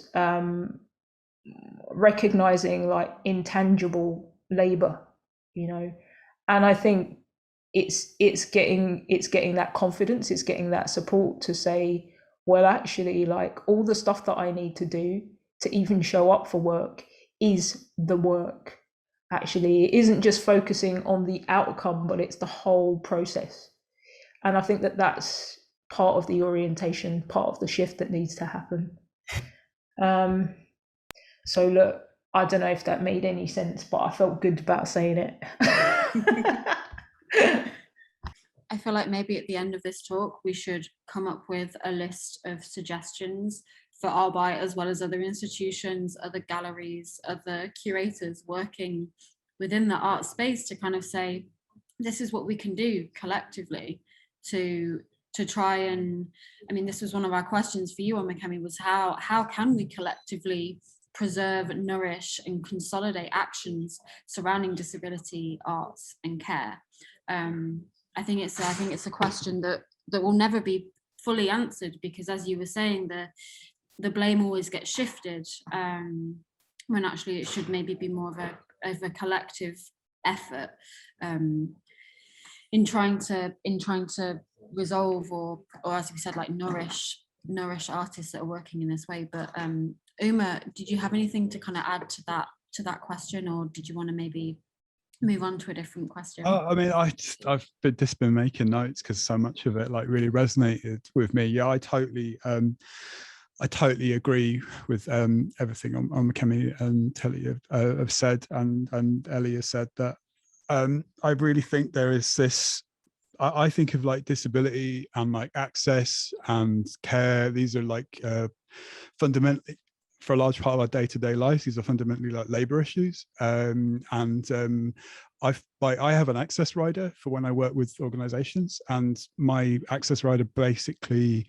recognizing like intangible labor, you know, and I think it's getting that confidence, it's getting that support to say, well, actually, like all the stuff that I need to do to even show up for work is the work. Actually, it isn't just focusing on the outcome, but it's the whole process. And I think that that's part of the orientation, part of the shift that needs to happen. So look, I don't know if that made any sense, but I felt good about saying it. I feel like maybe at the end of this talk, we should come up with a list of suggestions for arebyte, as well as other institutions, other galleries, other curators working within the art space to kind of say, this is what we can do collectively to try and, I mean, this was one of our questions for you, Omikemi, was how can we collectively preserve, nourish, and consolidate actions surrounding disability, arts, and care? I think it's a question that will never be fully answered, because as you were saying, the blame always gets shifted, when actually it should maybe be more of a collective effort in trying to resolve or as we said, like nourish artists that are working in this way. But Uma, did you have anything to kind of add to that question, or did you want to maybe move on to a different question? I mean, I've just been making notes because so much of it like really resonated with me. Yeah, I totally agree with everything Omikemi and Tilly have said, and Ellie has said that. I really think there is this. I think of like disability and like access and care. These are like fundamentally, for a large part of our day-to-day lives, these are fundamentally like labor issues. I have an access rider for when I work with organizations, and my access rider basically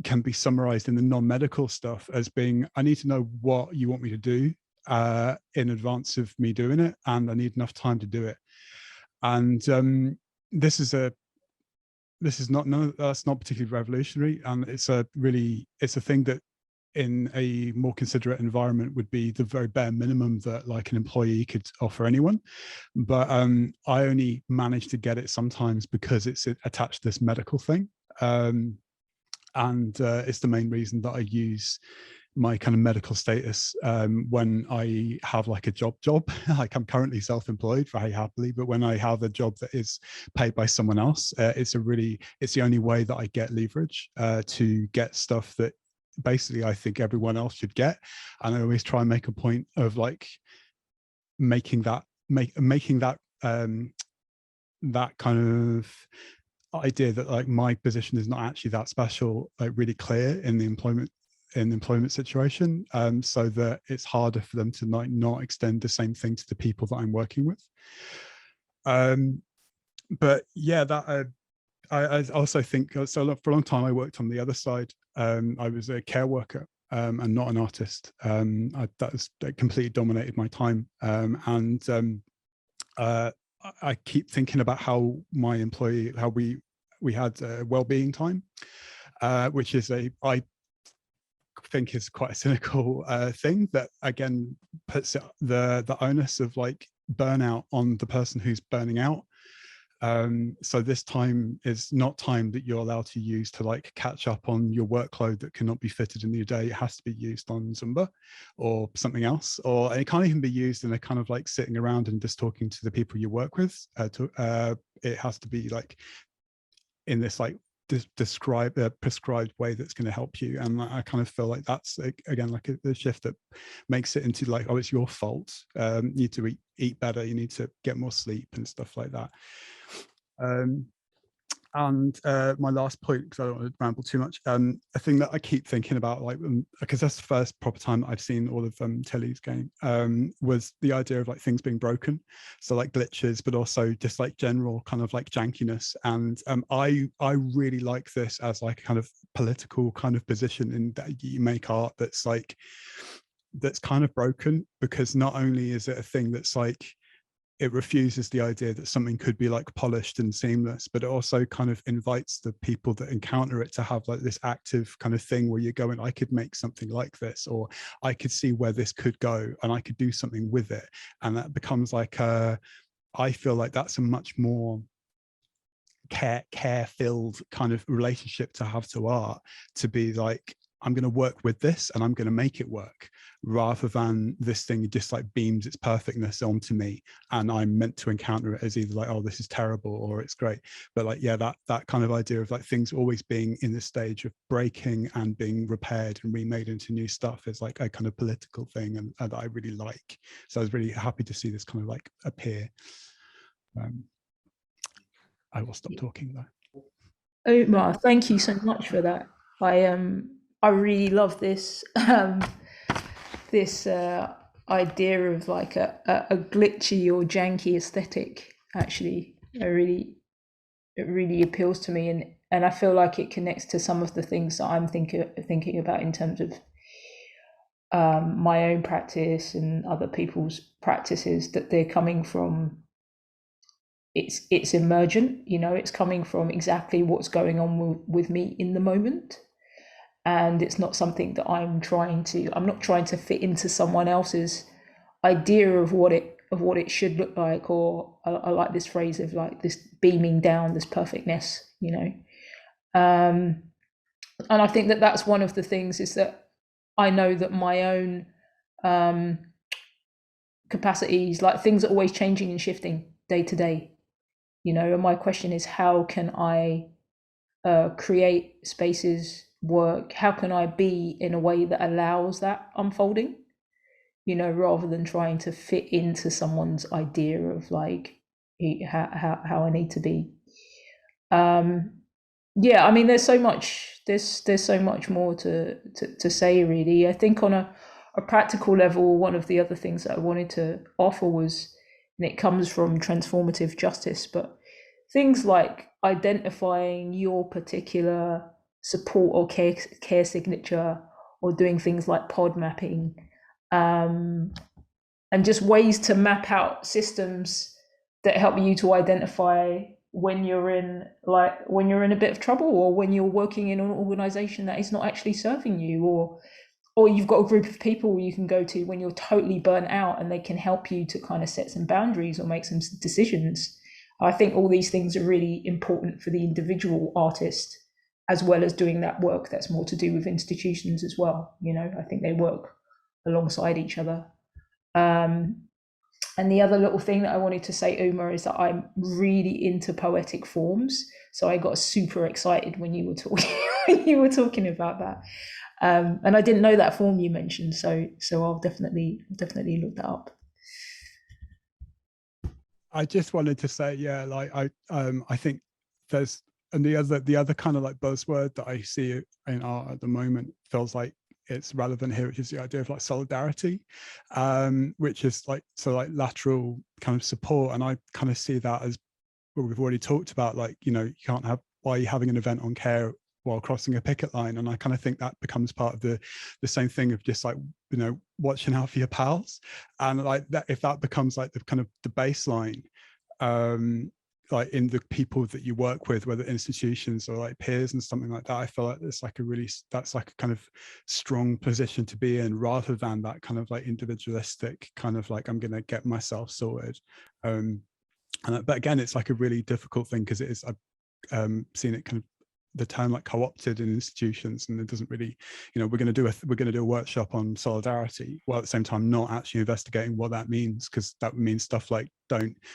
can be summarized in the non-medical stuff as being, I need to know what you want me to do in advance of me doing it, and I need enough time to do it. And that's not particularly revolutionary, and it's a thing that in a more considerate environment would be the very bare minimum that like an employee could offer anyone. But I only manage to get it sometimes because it's attached to this medical thing. And it's the main reason that I use my kind of medical status when I have like a job, like I'm currently self-employed very happily, but when I have a job that is paid by someone else, it's the only way that I get leverage to get stuff that basically I think everyone else should get. And I always try and make a point of like making that that kind of idea that like my position is not actually that special, like really clear in the employment situation, so that it's harder for them to not extend the same thing to the people that I'm working with. But yeah, that I also think so. For a long time I worked on the other side. I was a care worker and not an artist. That completely dominated my time, I keep thinking about how we had well-being time, which is I think is quite a cynical thing that again puts the onus of like burnout on the person who's burning out. So this time is not time that you're allowed to use to like catch up on your workload that cannot be fitted in your day. It has to be used on Zumba or something else, or it can't even be used in a kind of like sitting around and just talking to the people you work with. It has to be like in this like prescribed way that's going to help you. And I kind of feel like that's again like a shift that makes it into like, oh, it's your fault. You need to eat better, you need to get more sleep and stuff like that. And my last point, because I don't want to ramble too much, a thing that I keep thinking about, like, because that's the first proper time I've seen all of Tilly's game, was the idea of like things being broken, so like glitches, but also just like general kind of like jankiness. And I really like this as like a kind of political kind of position in that you make art that's kind of broken, because not only is it a thing that's like, it refuses the idea that something could be like polished and seamless, but it also kind of invites the people that encounter it to have like this active kind of thing where you're going, I could make something like this, or I could see where this could go and I could do something with it. And that becomes like I feel like that's a much more care-filled kind of relationship to have to art, to be like, I'm going to work with this and I'm going to make it work, rather than this thing just like beams its perfectness onto me and I'm meant to encounter it as either like, oh, this is terrible or it's great. But like, yeah, that kind of idea of like things always being in the stage of breaking and being repaired and remade into new stuff is like a kind of political thing, and I really like. So I was really happy to see this kind of like appear. I will stop talking though. Omar, thank you so much for that. I really love this this idea of like a glitchy or janky aesthetic. Actually, it really appeals to me, and I feel like it connects to some of the things that I'm thinking about in terms of my own practice and other people's practices, that they're coming from. It's emergent, you know, it's coming from exactly what's going on with me in the moment. And it's not something that I'm not trying to fit into someone else's idea of what it should look like, or I like this phrase of like this beaming down, this perfectness, you know. And I think that that's one of the things, is that I know that my own capacities, like things are always changing and shifting day to day, you know. And my question is, how can I create spaces, work, how can I be in a way that allows that unfolding, you know, rather than trying to fit into someone's idea of like how I need to be. Yeah, I mean, there's so much more to say, really. I think on a practical level, one of the other things that I wanted to offer was, and it comes from transformative justice, but things like identifying your particular support or care signature, or doing things like pod mapping, and just ways to map out systems that help you to identify when you're in a bit of trouble, or when you're working in an organization that is not actually serving you, or you've got a group of people you can go to when you're totally burnt out, and they can help you to kind of set some boundaries or make some decisions. I think all these things are really important for the individual artist as well as doing that work that's more to do with institutions as well. You know, I think they work alongside each other. And the other little thing that I wanted to say, Uma, is that I'm really into poetic forms. So I got super excited when you were talking about that. And I didn't know that form you mentioned, so I'll definitely look that up. I just wanted to say, yeah, like I think there's, and the other kind of like buzzword that I see in art at the moment feels like it's relevant here, which is the idea of like solidarity, which is like, so like lateral kind of support. And I kind of see that as what we've already talked about, like, you know, you can't have, why are you having an event on care while crossing a picket line? And I kind of think that becomes part of the same thing of just like, you know, watching out for your pals. And like that, if that becomes like the kind of the baseline, like in the people that you work with, whether institutions or like peers and something like that, I feel like it's like a really, that's like a kind of strong position to be in, rather than that kind of like individualistic kind of like, I'm going to get myself sorted. But again, it's like a really difficult thing, because it is, I've seen it kind of, the term like co-opted in institutions, and it doesn't really, you know, we're going to do a workshop on solidarity, while at the same time not actually investigating what that means, because that would mean stuff like,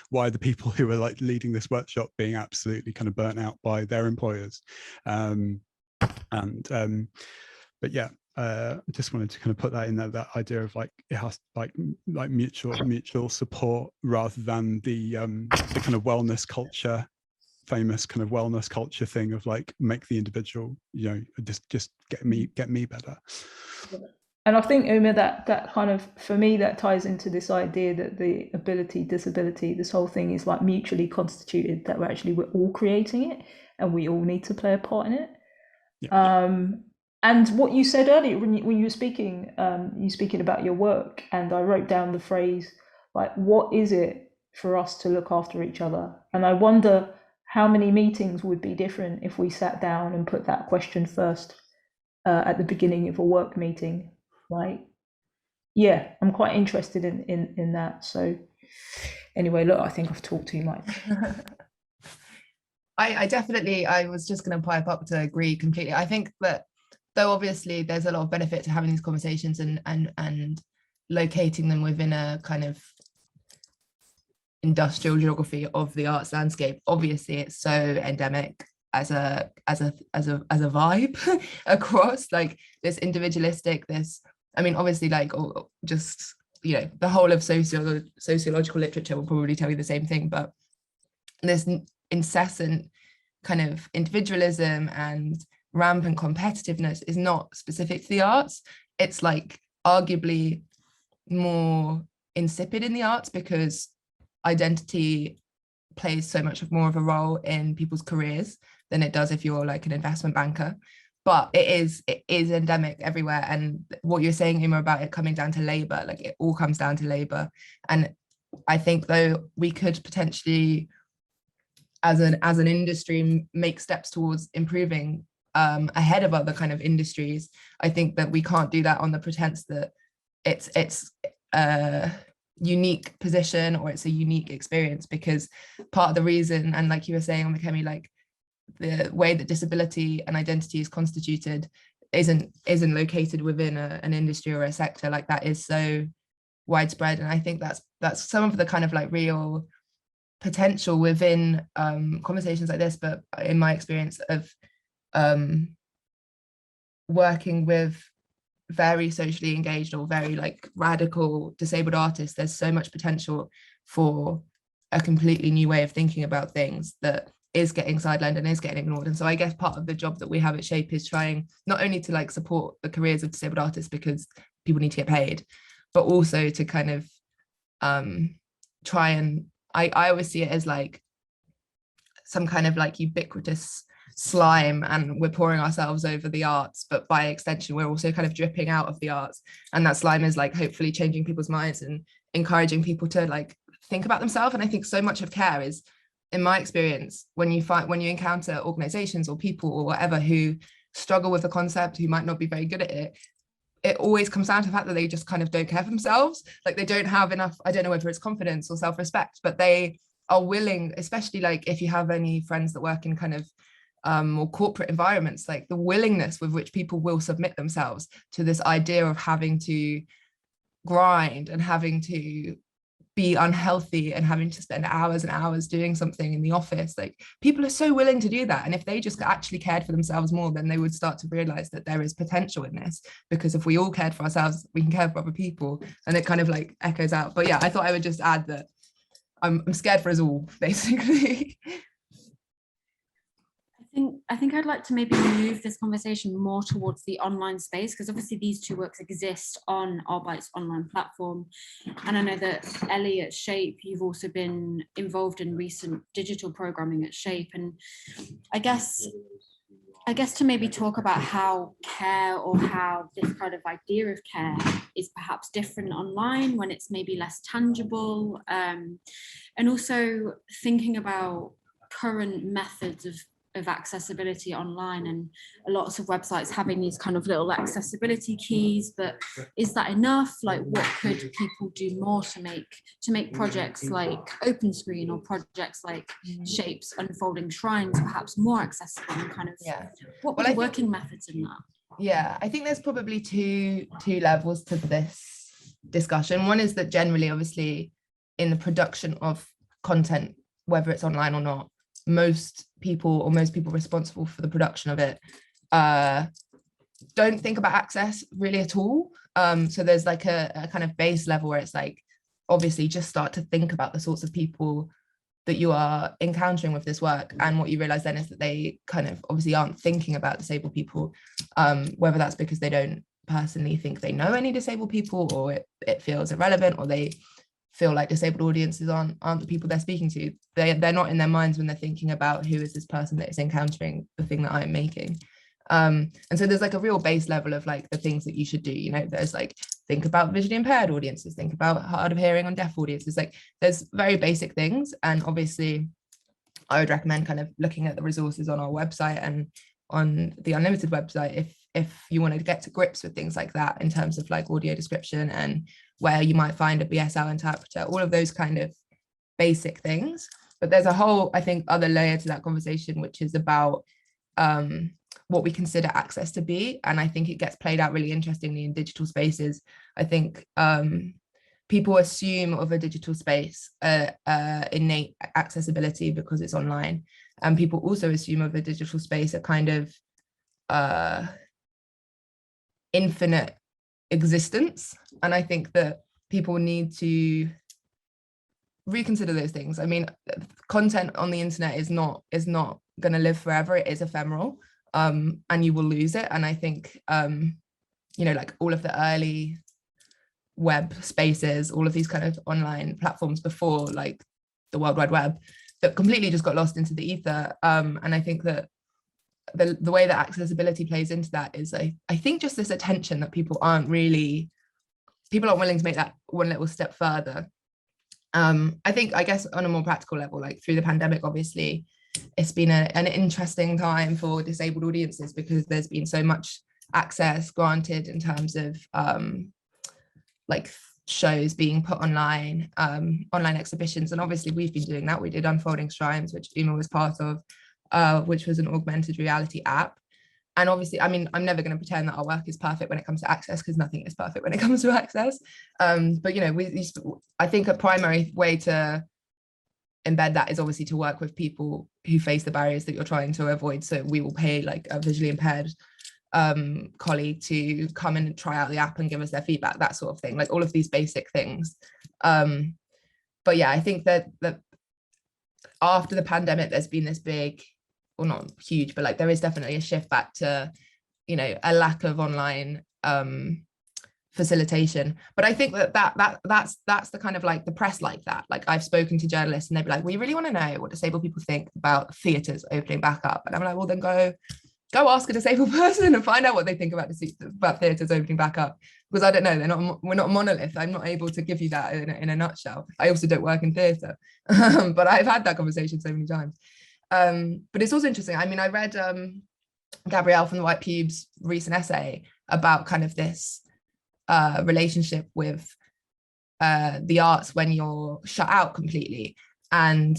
why are the people who are like leading this workshop being absolutely kind of burnt out by their employers? But yeah, I just wanted to kind of put that in there, that idea of like, it has like mutual support, rather than the kind of wellness culture, famous kind of wellness culture thing of like, make the individual, you know, just get me better. And I think, Uma, that kind of, for me, that ties into this idea that the ability, disability, this whole thing is like mutually constituted, that we're all creating it and we all need to play a part in it. Yeah. And what you said earlier when you were speaking, about your work, and I wrote down the phrase, like, what is it for us to look after each other? And I wonder how many meetings would be different if we sat down and put that question first at the beginning of a work meeting. Like, yeah, I'm quite interested in that. So anyway, look, I think I've talked too much. I was just going to pipe up to agree completely. I think that, though obviously there's a lot of benefit to having these conversations and locating them within a kind of industrial geography of the arts landscape, obviously it's so endemic as a vibe across, like, this individualistic, this, I mean, obviously, like, just, you know, the whole of sociological literature will probably tell you the same thing, but this incessant kind of individualism and rampant competitiveness is not specific to the arts. It's like arguably more insipid in the arts, because identity plays so much more of a role in people's careers than it does if you're like an investment banker. But it is endemic everywhere. And what you're saying, Uma, about it coming down to labor, like, it all comes down to labor. And I think, though, we could potentially, as an industry, make steps towards improving ahead of other kind of industries. I think that we can't do that on the pretense that it's unique position or it's a unique experience, because part of the reason, and like you were saying, Omikemi, like, the way that disability and identity is constituted isn't located within an industry or a sector, like, that is so widespread. And I think that's some of the kind of like real potential within conversations like this. But in my experience of working with very socially engaged or very like radical disabled artists, there's so much potential for a completely new way of thinking about things that is getting sidelined and is getting ignored. And so I guess part of the job that we have at Shape is trying not only to like support the careers of disabled artists, because people need to get paid, but also to kind of try and, I always see it as like some kind of like ubiquitous slime, and we're pouring ourselves over the arts, but by extension we're also kind of dripping out of the arts, and that slime is like hopefully changing people's minds and encouraging people to like think about themselves. And I think so much of care is, in my experience, when you encounter organizations or people or whatever who struggle with the concept, who might not be very good at it, it always comes down to the fact that they just kind of don't care for themselves. Like, they don't have enough, I don't know whether it's confidence or self-respect, but they are willing, especially like if you have any friends that work in kind of or corporate environments, like the willingness with which people will submit themselves to this idea of having to grind and having to be unhealthy and having to spend hours and hours doing something in the office. Like, people are so willing to do that, and if they just actually cared for themselves more, then they would start to realize that there is potential in this, because if we all cared for ourselves, we can care for other people, and it kind of like echoes out. But yeah, I thought I would just add that I'm scared for us all, basically. I think I'd like to maybe move this conversation more towards the online space, because obviously these two works exist on arebyte's online platform. And I know that Ellie at Shape, you've also been involved in recent digital programming at Shape. And I guess to maybe talk about how care, or how this kind of idea of care is perhaps different online when it's maybe less tangible. And also thinking about current methods of accessibility online, and lots of websites having these kind of little accessibility keys, but is that enough? Like, what could people do more to make projects like Open Screen or projects like Shapes Unfolding Shrines perhaps more accessible, and kind of what were the working methods in that? Yeah, I think there's probably two levels to this discussion. One is that generally, obviously, in the production of content, whether it's online or not, most people responsible for the production of it don't think about access really at all. So there's like a kind of base level where it's like, obviously just start to think about the sorts of people that you are encountering with this work, and what you realize then is that they kind of obviously aren't thinking about disabled people, whether that's because they don't personally think they know any disabled people, or it feels irrelevant, or they feel like disabled audiences aren't the people they're speaking to. They're not in their minds when they're thinking about who is this person that is encountering the thing that I'm making. And so there's like a real base level of like the things that you should do. You know, there's like, think about visually impaired audiences, think about hard of hearing and deaf audiences. Like, there's very basic things. And obviously I would recommend kind of looking at the resources on our website and on the Unlimited website if you want to get to grips with things like that, in terms of like audio description and where you might find a BSL interpreter, all of those kind of basic things. But there's a whole, I think, other layer to that conversation, which is about what we consider access to be. And I think it gets played out really interestingly in digital spaces. I think people assume of a digital space innate accessibility because it's online. And people also assume of a digital space a kind of infinite existence. And I think that people need to reconsider those things. I mean, content on the internet is not going to live forever. It is ephemeral, and you will lose it. And I think you know, like all of the early web spaces, all of these kind of online platforms before like the World Wide Web, that completely just got lost into the ether. And I think that the way that accessibility plays into that is I think just this attention that people aren't willing to make that one little step further. I guess on a more practical level, like through the pandemic, obviously it's been an interesting time for disabled audiences, because there's been so much access granted in terms of like shows being put online, online exhibitions. And obviously we've been doing that. We did Unfolding Shrines, which Uma was part of, which was an augmented reality app. And obviously, I mean, I'm never going to pretend that our work is perfect when it comes to access, because nothing is perfect when it comes to access. But, you know, I think a primary way to embed that is obviously to work with people who face the barriers that you're trying to avoid. So we will pay like a visually impaired colleague to come and try out the app and give us their feedback, that sort of thing, like all of these basic things. But yeah, I think that after the pandemic, there's been this big, well, not huge, but like there is definitely a shift back to, you know, a lack of online facilitation. But I think that's the kind of like the press like that. Like I've spoken to journalists and they'd be like, we really want to know what disabled people think about theatres opening back up. And I'm like, well, then go ask a disabled person and find out what they think about theatres opening back up. Because I don't know, we're not a monolith. I'm not able to give you that in a nutshell. I also don't work in theatre, but I've had that conversation so many times. But it's also interesting. I mean, I read Gabrielle from the White Pubes' recent essay about kind of this relationship with the arts when you're shut out completely. And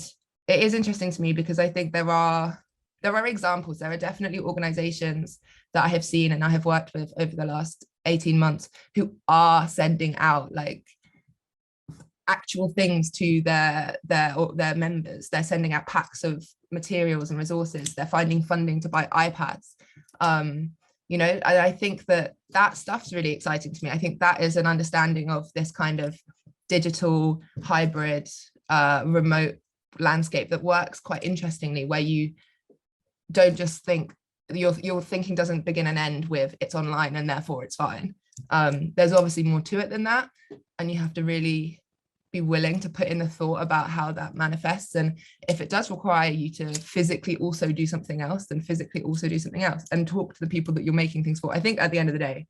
it is interesting to me because I think there are there are examples. There are definitely organizations that I have seen and I have worked with over the last 18 months who are sending out like actual things to their members. They're sending out packs of materials and resources. They're finding funding to buy iPads. You know, I think that stuff's really exciting to me. I think that is an understanding of this kind of digital hybrid remote landscape that works quite interestingly, where you don't just think your thinking doesn't begin and end with it's online and therefore it's fine. There's obviously more to it than that, and you have to really be willing to put in the thought about how that manifests, and if it does require you to physically also do something else, then physically also do something else and talk to the people that you're making things for. I think at the end of the day,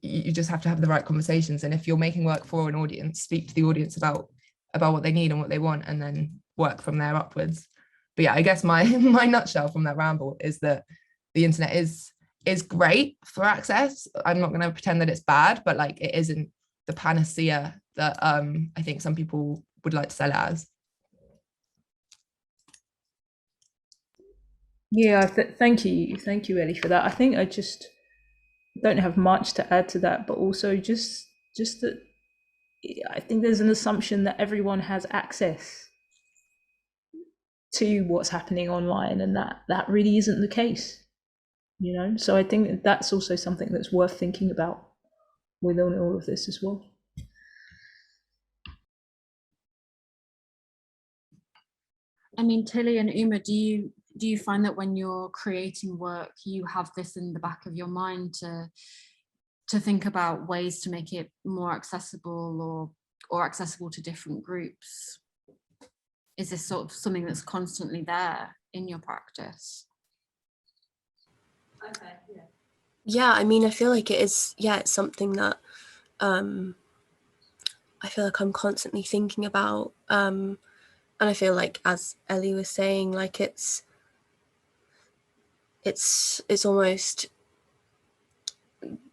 you just have to have the right conversations, and if you're making work for an audience, speak to the audience about what they need and what they want, and then work from there upwards. But yeah, I guess my nutshell from that ramble is that the internet is great for access. I'm not going to pretend that it's bad, but like it isn't the panacea that I think some people would like to sell it as. Yeah, thank you, Ellie, for that. I think I just don't have much to add to that, but also just that I think there's an assumption that everyone has access to what's happening online, and that really isn't the case, you know. So I think that's also something that's worth thinking about within all of this as well. I mean, Tilly and Uma, do you find that when you're creating work, you have this in the back of your mind to think about ways to make it more accessible or accessible to different groups? Is this sort of something that's constantly there in your practice? Okay, yeah. Yeah, I mean, I feel like it is, it's something that I feel like I'm constantly thinking about. And I feel like, as Ellie was saying, like it's almost,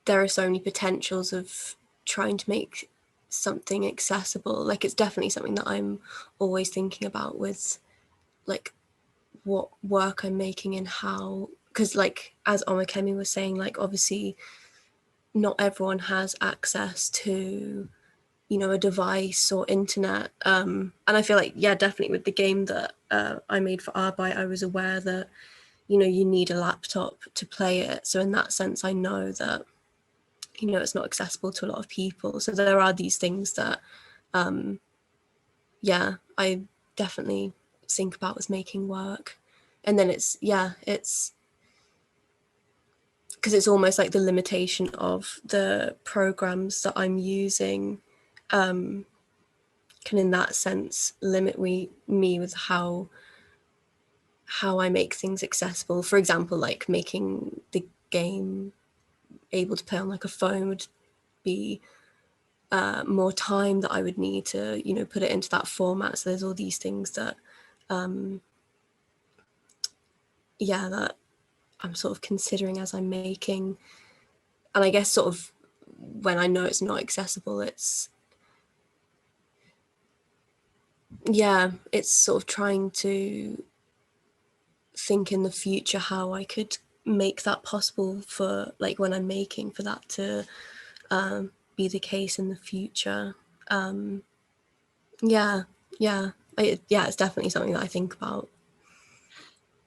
there are so many potentials of trying to make something accessible. Like it's definitely something that I'm always thinking about with like what work I'm making and how, because like as Omikemi was saying, like obviously not everyone has access to, you know, a device or internet, and I feel like definitely with the game that I made for arebyte, I was aware that, you know, you need a laptop to play it. So in that sense, I know that, you know, it's not accessible to a lot of people. So there are these things that I definitely think about as making work. And then it's because it's almost like the limitation of the programs that I'm using can in that sense limit me with how I make things accessible. For example, like making the game able to play on like a phone would be more time that I would need to, you know, put it into that format. So there's all these things that that I'm sort of considering as I'm making. And I guess sort of when I know it's not accessible, it's sort of trying to think in the future how I could make that possible for like when I'm making, for that to be the case in the future. It's definitely something that I think about.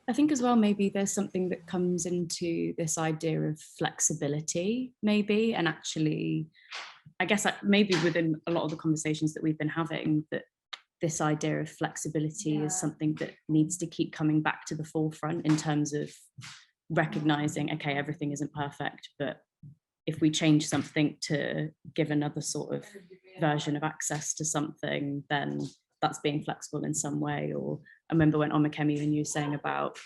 I think as well, maybe there's something that comes into this idea of flexibility, maybe, and actually, I guess maybe within a lot of the conversations that we've been having, that this idea of flexibility is something that needs to keep coming back to the forefront in terms of recognizing, okay, everything isn't perfect, but if we change something to give another sort of version of access to something, then that's being flexible in some way. Or I remember when Omikemi, when you were saying about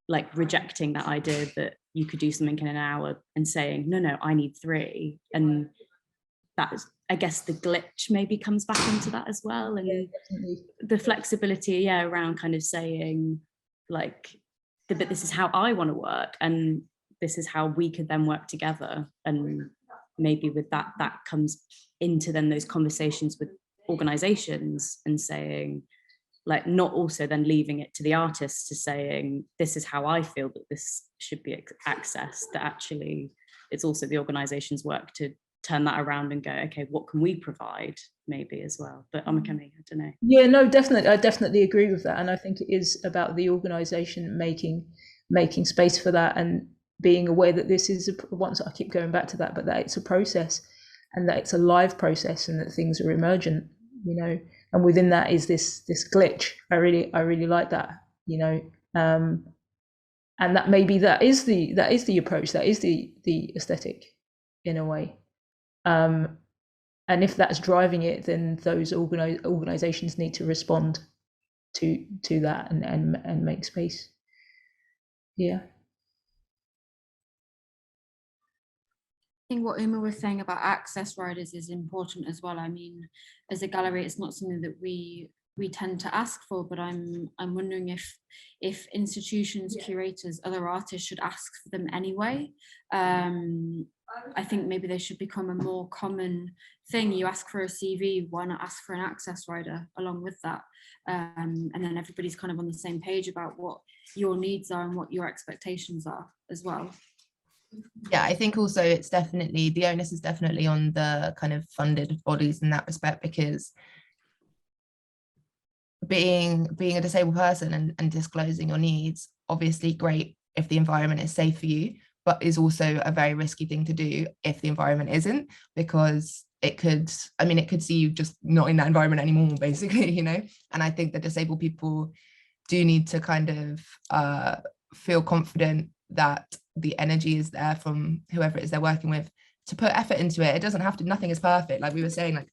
like rejecting that idea that you could do something in an hour and saying, no, I need 3. And that is, I guess the glitch maybe comes back into that as well. And the flexibility, around kind of saying like, but this is how I want to work, and this is how we could then work together. And maybe with that comes into then those conversations with organizations and saying, like not also then leaving it to the artists to saying, this is how I feel that this should be accessed, that actually it's also the organization's work to turn that around and go, okay, what can we provide maybe as well? But Omikemi, I don't know. Yeah, no, definitely. I definitely agree with that. And I think it is about the organization making space for that and being aware that this is, once I keep going back to that, but that it's a process and that it's a live process and that things are emergent, you know, and within that is this glitch. I really like that, you know, and that maybe that is the approach, that is the aesthetic in a way. And if that's driving it, then those organizations need to respond to that and make space. Yeah. I think what Uma was saying about access riders is important as well. I mean, as a gallery, it's not something that we tend to ask for, but I'm wondering if institutions, curators, other artists should ask for them anyway. I think maybe they should become a more common thing. You ask for a CV, why not ask for an access rider along with that? And then everybody's kind of on the same page about what your needs are and what your expectations are as well. Yeah, I think also it's definitely, the onus is definitely on the kind of funded bodies in that respect, because being a disabled person and disclosing your needs, obviously great if the environment is safe for you, but is also a very risky thing to do if the environment isn't, because it could see you just not in that environment anymore, basically, you know. And I think that disabled people do need to kind of feel confident that the energy is there from whoever it is they're working with to put effort into it. It doesn't have to, nothing is perfect. Like we were saying, like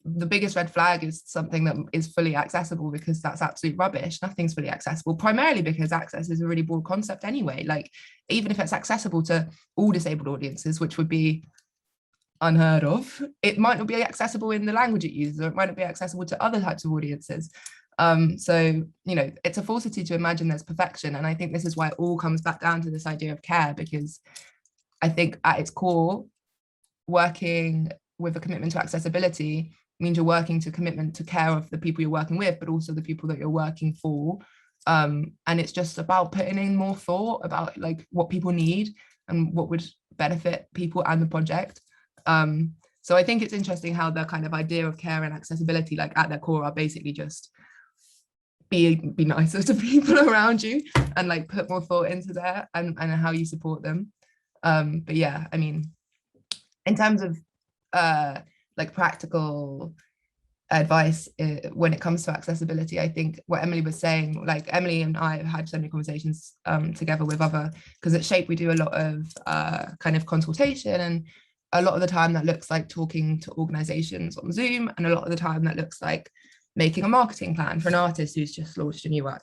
the biggest red flag is something that is fully accessible, because that's absolute rubbish. Nothing's fully accessible, primarily because access is a really broad concept anyway. Like even if it's accessible to all disabled audiences, which would be unheard of, it might not be accessible in the language it uses, or it might not be accessible to other types of audiences. So, you know, it's a falsity to imagine there's perfection. And I think this is why it all comes back down to this idea of care, because I think at its core, working with a commitment to accessibility means you're working to commitment to care of the people you're working with, but also the people that you're working for. And it's just about putting in more thought about like what people need and what would benefit people and the project. So I think it's interesting how the kind of idea of care and accessibility, like at their core, are basically just be nicer to people around you and like put more thought into that and how you support them. But yeah, I mean, in terms of like practical advice when it comes to accessibility, I think what Emily was saying, like Emily and I have had so many conversations together with other, because at Shape we do a lot of kind of consultation, and a lot of the time that looks like talking to organizations on Zoom, and a lot of the time that looks like making a marketing plan for an artist who's just launched a new work.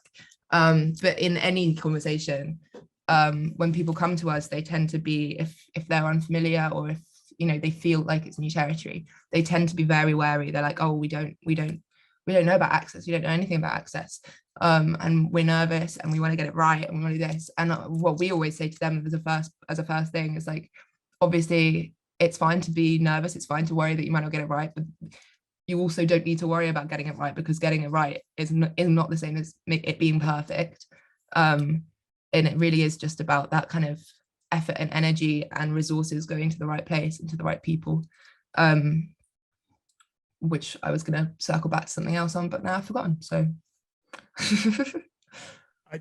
But in any conversation, when people come to us, they tend to be, if they're unfamiliar, or if, you know, they feel like it's new territory, they tend to be very wary. They're like, oh, we don't know about access, we don't know anything about access, and we're nervous and we want to get it right and we want to do this. And what we always say to them as a first thing is like, obviously it's fine to be nervous, it's fine to worry that you might not get it right, but you also don't need to worry about getting it right, because getting it right is not the same as it being perfect. And it really is just about that kind of effort and energy and resources going to the right place and to the right people, which I was going to circle back to something else on, but now I've forgotten. So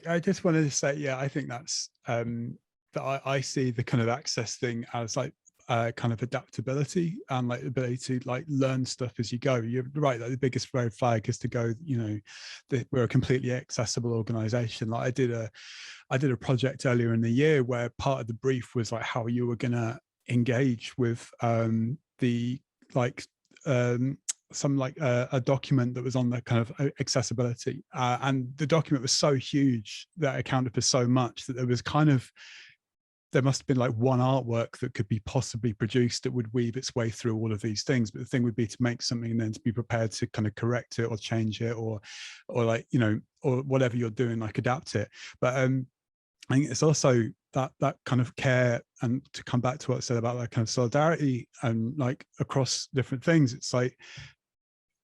I just wanted to say, yeah, I think that's that I see the kind of access thing as like kind of adaptability and like ability to like learn stuff as you go. You're right, like the biggest red flag is to go, you know, that we're a completely accessible organization. Like I did a project earlier in the year where part of the brief was like how you were going to engage with the like some like a document that was on the kind of accessibility, and the document was so huge that it accounted for so much that there must have been like one artwork that could be possibly produced that would weave its way through all of these things. But the thing would be to make something and then to be prepared to kind of correct it or change it or like, you know, or whatever you're doing, like adapt it. But I think it's also that kind of care, and to come back to what I said about that kind of solidarity and like across different things, it's like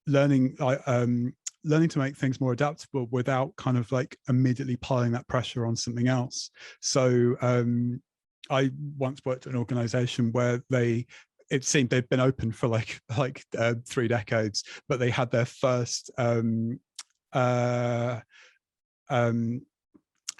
learning like learning to make things more adaptable without kind of like immediately piling that pressure on something else. So I once worked at an organization where it seemed they'd been open for like 3 decades, but they had their first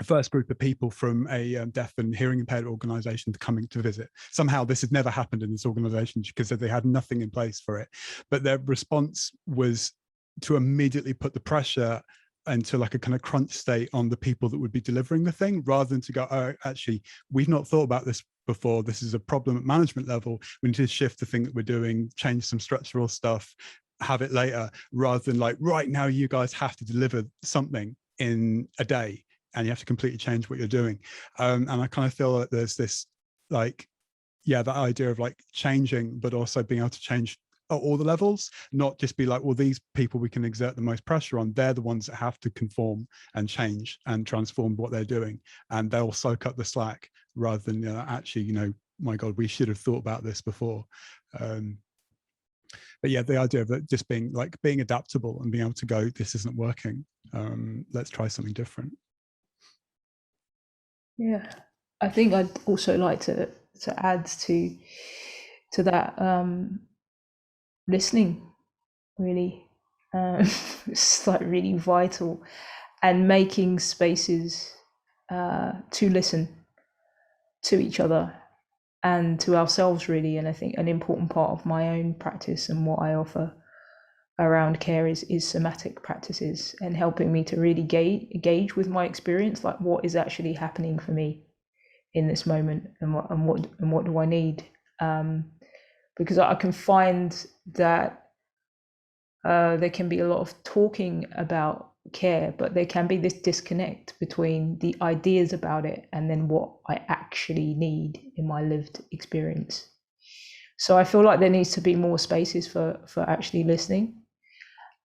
first group of people from a deaf and hearing impaired organization coming to visit. Somehow this had never happened in this organization because they had nothing in place for it. But their response was to immediately put the pressure into like a kind of crunch state on the people that would be delivering the thing, rather than to go, oh, actually, we've not thought about this before. This is a problem at management level. We need to shift the thing that we're doing, change some structural stuff, have it later, rather than like, right now, you guys have to deliver something in a day and you have to completely change what you're doing. And I kind of feel like there's this like, yeah, that idea of like changing, but also being able to change at all the levels, not just be like, well, these people we can exert the most pressure on, they're the ones that have to conform and change and transform what they're doing, and they'll soak up the slack, rather than actually, my God, we should have thought about this before. But yeah, the idea of it just being adaptable and being able to go, this isn't working, let's try something different. Yeah, I think I'd also like to add to that, listening, really. It's like really vital, and making spaces to listen to each other and to ourselves, really. And I think an important part of my own practice and what I offer around care is somatic practices, and helping me to really gauge with my experience, like what is actually happening for me in this moment, and what do I need, because I can find that there can be a lot of talking about care, but there can be this disconnect between the ideas about it and then what I actually need in my lived experience. So I feel like there needs to be more spaces for actually listening.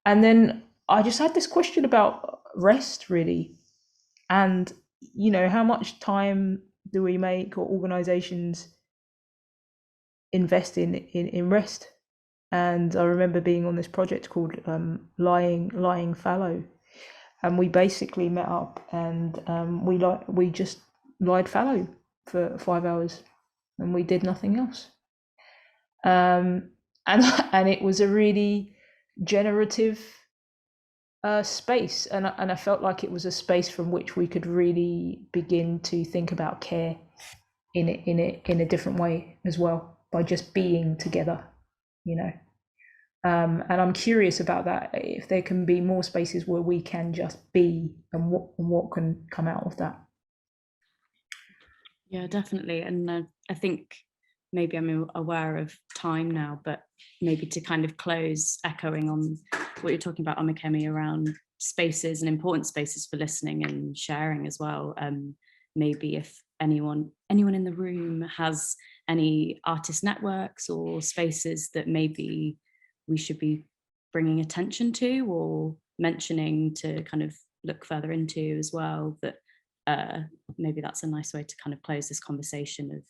And then I just had this question about rest, really, and how much time do we make, or organizations invest in rest? And I remember being on this project called Lying Fallow, and we basically met up and we just lied fallow for 5 hours, and we did nothing else. And it was a really generative space, and I felt like it was a space from which we could really begin to think about care in a different way as well, by just being together, and I'm curious about that, if there can be more spaces where we can just be, and what can come out of that. Yeah, definitely. And I think maybe I'm aware of time now, but maybe to kind of close, echoing on what you're talking about, Omikemi, around spaces and important spaces for listening and sharing as well. Maybe if anyone in the room has any artist networks or spaces that maybe we should be bringing attention to or mentioning to kind of look further into as well, that maybe that's a nice way to kind of close this conversation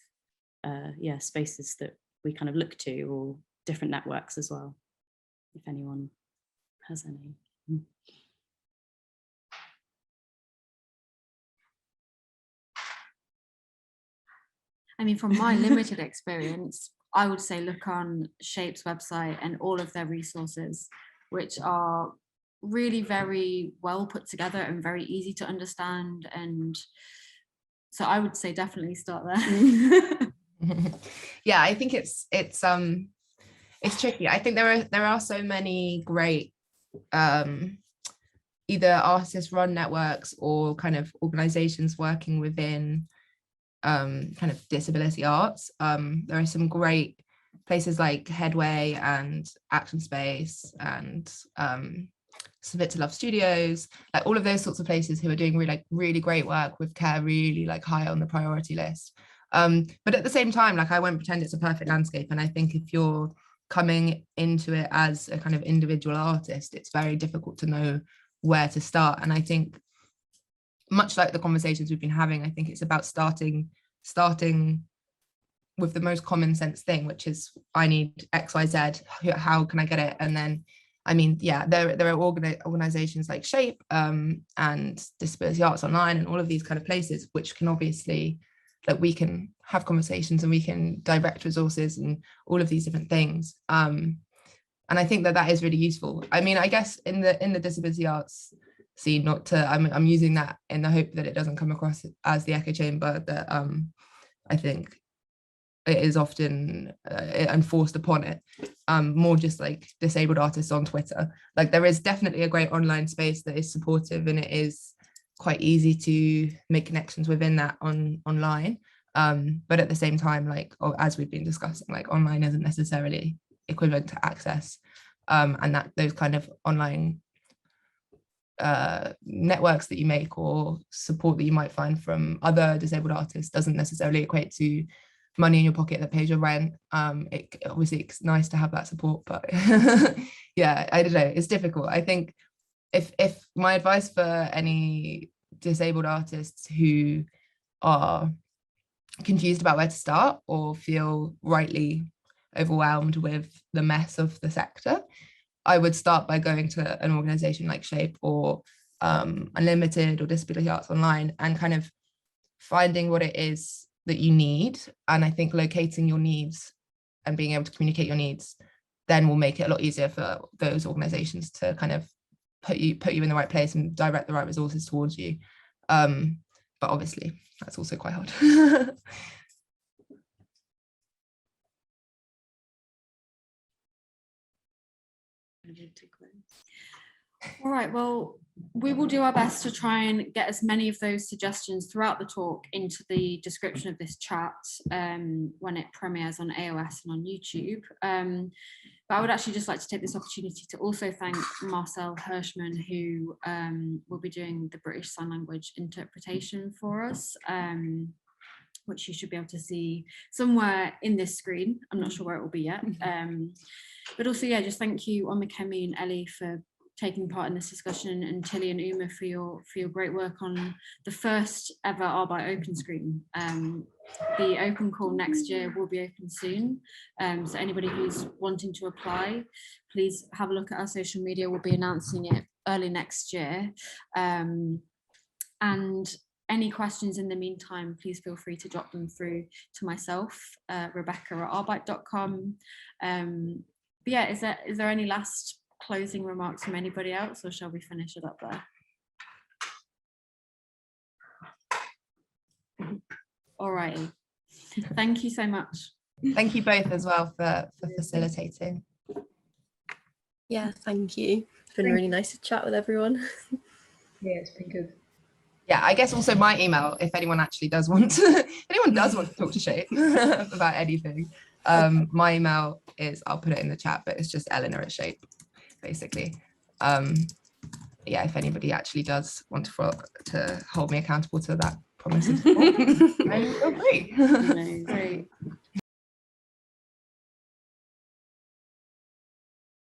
of spaces that we kind of look to, or different networks as well, if anyone has any. I mean, from my limited experience, I would say look on Shape's website and all of their resources, which are really very well put together and very easy to understand. And so I would say definitely start there. Yeah, I think it's tricky. I think there are so many great either artist run networks or kind of organizations working within kind of disability arts. There are some great places like Hedva and Action Space and Submit to Love Studios, like all of those sorts of places who are doing really great work with care, really like high on the priority list. But at the same time, like I won't pretend it's a perfect landscape. And I think if you're coming into it as a kind of individual artist, it's very difficult to know where to start. And I think much like the conversations we've been having, I think it's about starting with the most common sense thing, which is I need XYZ, how can I get it? And then I mean, yeah, there are organizations like Shape and Disability Arts Online and all of these kind of places, which can obviously, like, we can have conversations and we can direct resources and all of these different things. And I think that is really useful. I mean, I guess in the disability arts scene, not to, I'm using that in the hope that it doesn't come across as the echo chamber, that I think it is often enforced upon it, more just like disabled artists on Twitter. Like, there is definitely a great online space that is supportive, and it is quite easy to make connections within that online. But at the same time, like, as we've been discussing, like, online isn't necessarily equivalent to access, and that those kind of online networks that you make or support that you might find from other disabled artists doesn't necessarily equate to money in your pocket that pays your rent. Obviously it's nice to have that support, but yeah, I don't know, it's difficult. I think if my advice for any disabled artists who are confused about where to start or feel rightly overwhelmed with the mess of the sector, I would start by going to an organization like Shape or Unlimited or Disability Arts Online and kind of finding what it is that you need. And I think locating your needs and being able to communicate your needs then will make it a lot easier for those organizations to kind of put you in the right place and direct the right resources towards you. But obviously that's also quite hard. All right, well, we will do our best to try and get as many of those suggestions throughout the talk into the description of this chat when it premieres on AOS and on YouTube. But I would actually just like to take this opportunity to also thank Marcel Hirschman, who will be doing the British Sign Language interpretation for us, which you should be able to see somewhere in this screen. I'm not sure where it will be yet. But also, yeah, just thank you, Omikemi and Ellie, for taking part in this discussion, and Tilly and Uma for your great work on the first ever arebyte open screen. The open call next year will be open soon. So anybody who's wanting to apply, please have a look at our social media. We'll be announcing it early next year. And any questions in the meantime, please feel free to drop them through to myself, Rebecca@arebyte.com. But yeah, is there any last closing remarks from anybody else, or shall we finish it up there? All righty. Thank you so much. Thank you both as well for facilitating. Yeah, thank you. It's been really nice to chat with everyone. Yeah, it's been good. Yeah, I guess also my email, if anyone actually does want to, if anyone does want to talk to Shape about anything, my email is, I'll put it in the chat, but it's just Elinor@Shape, basically. Yeah, if anybody actually does want to hold me accountable to that promise of support, feel free.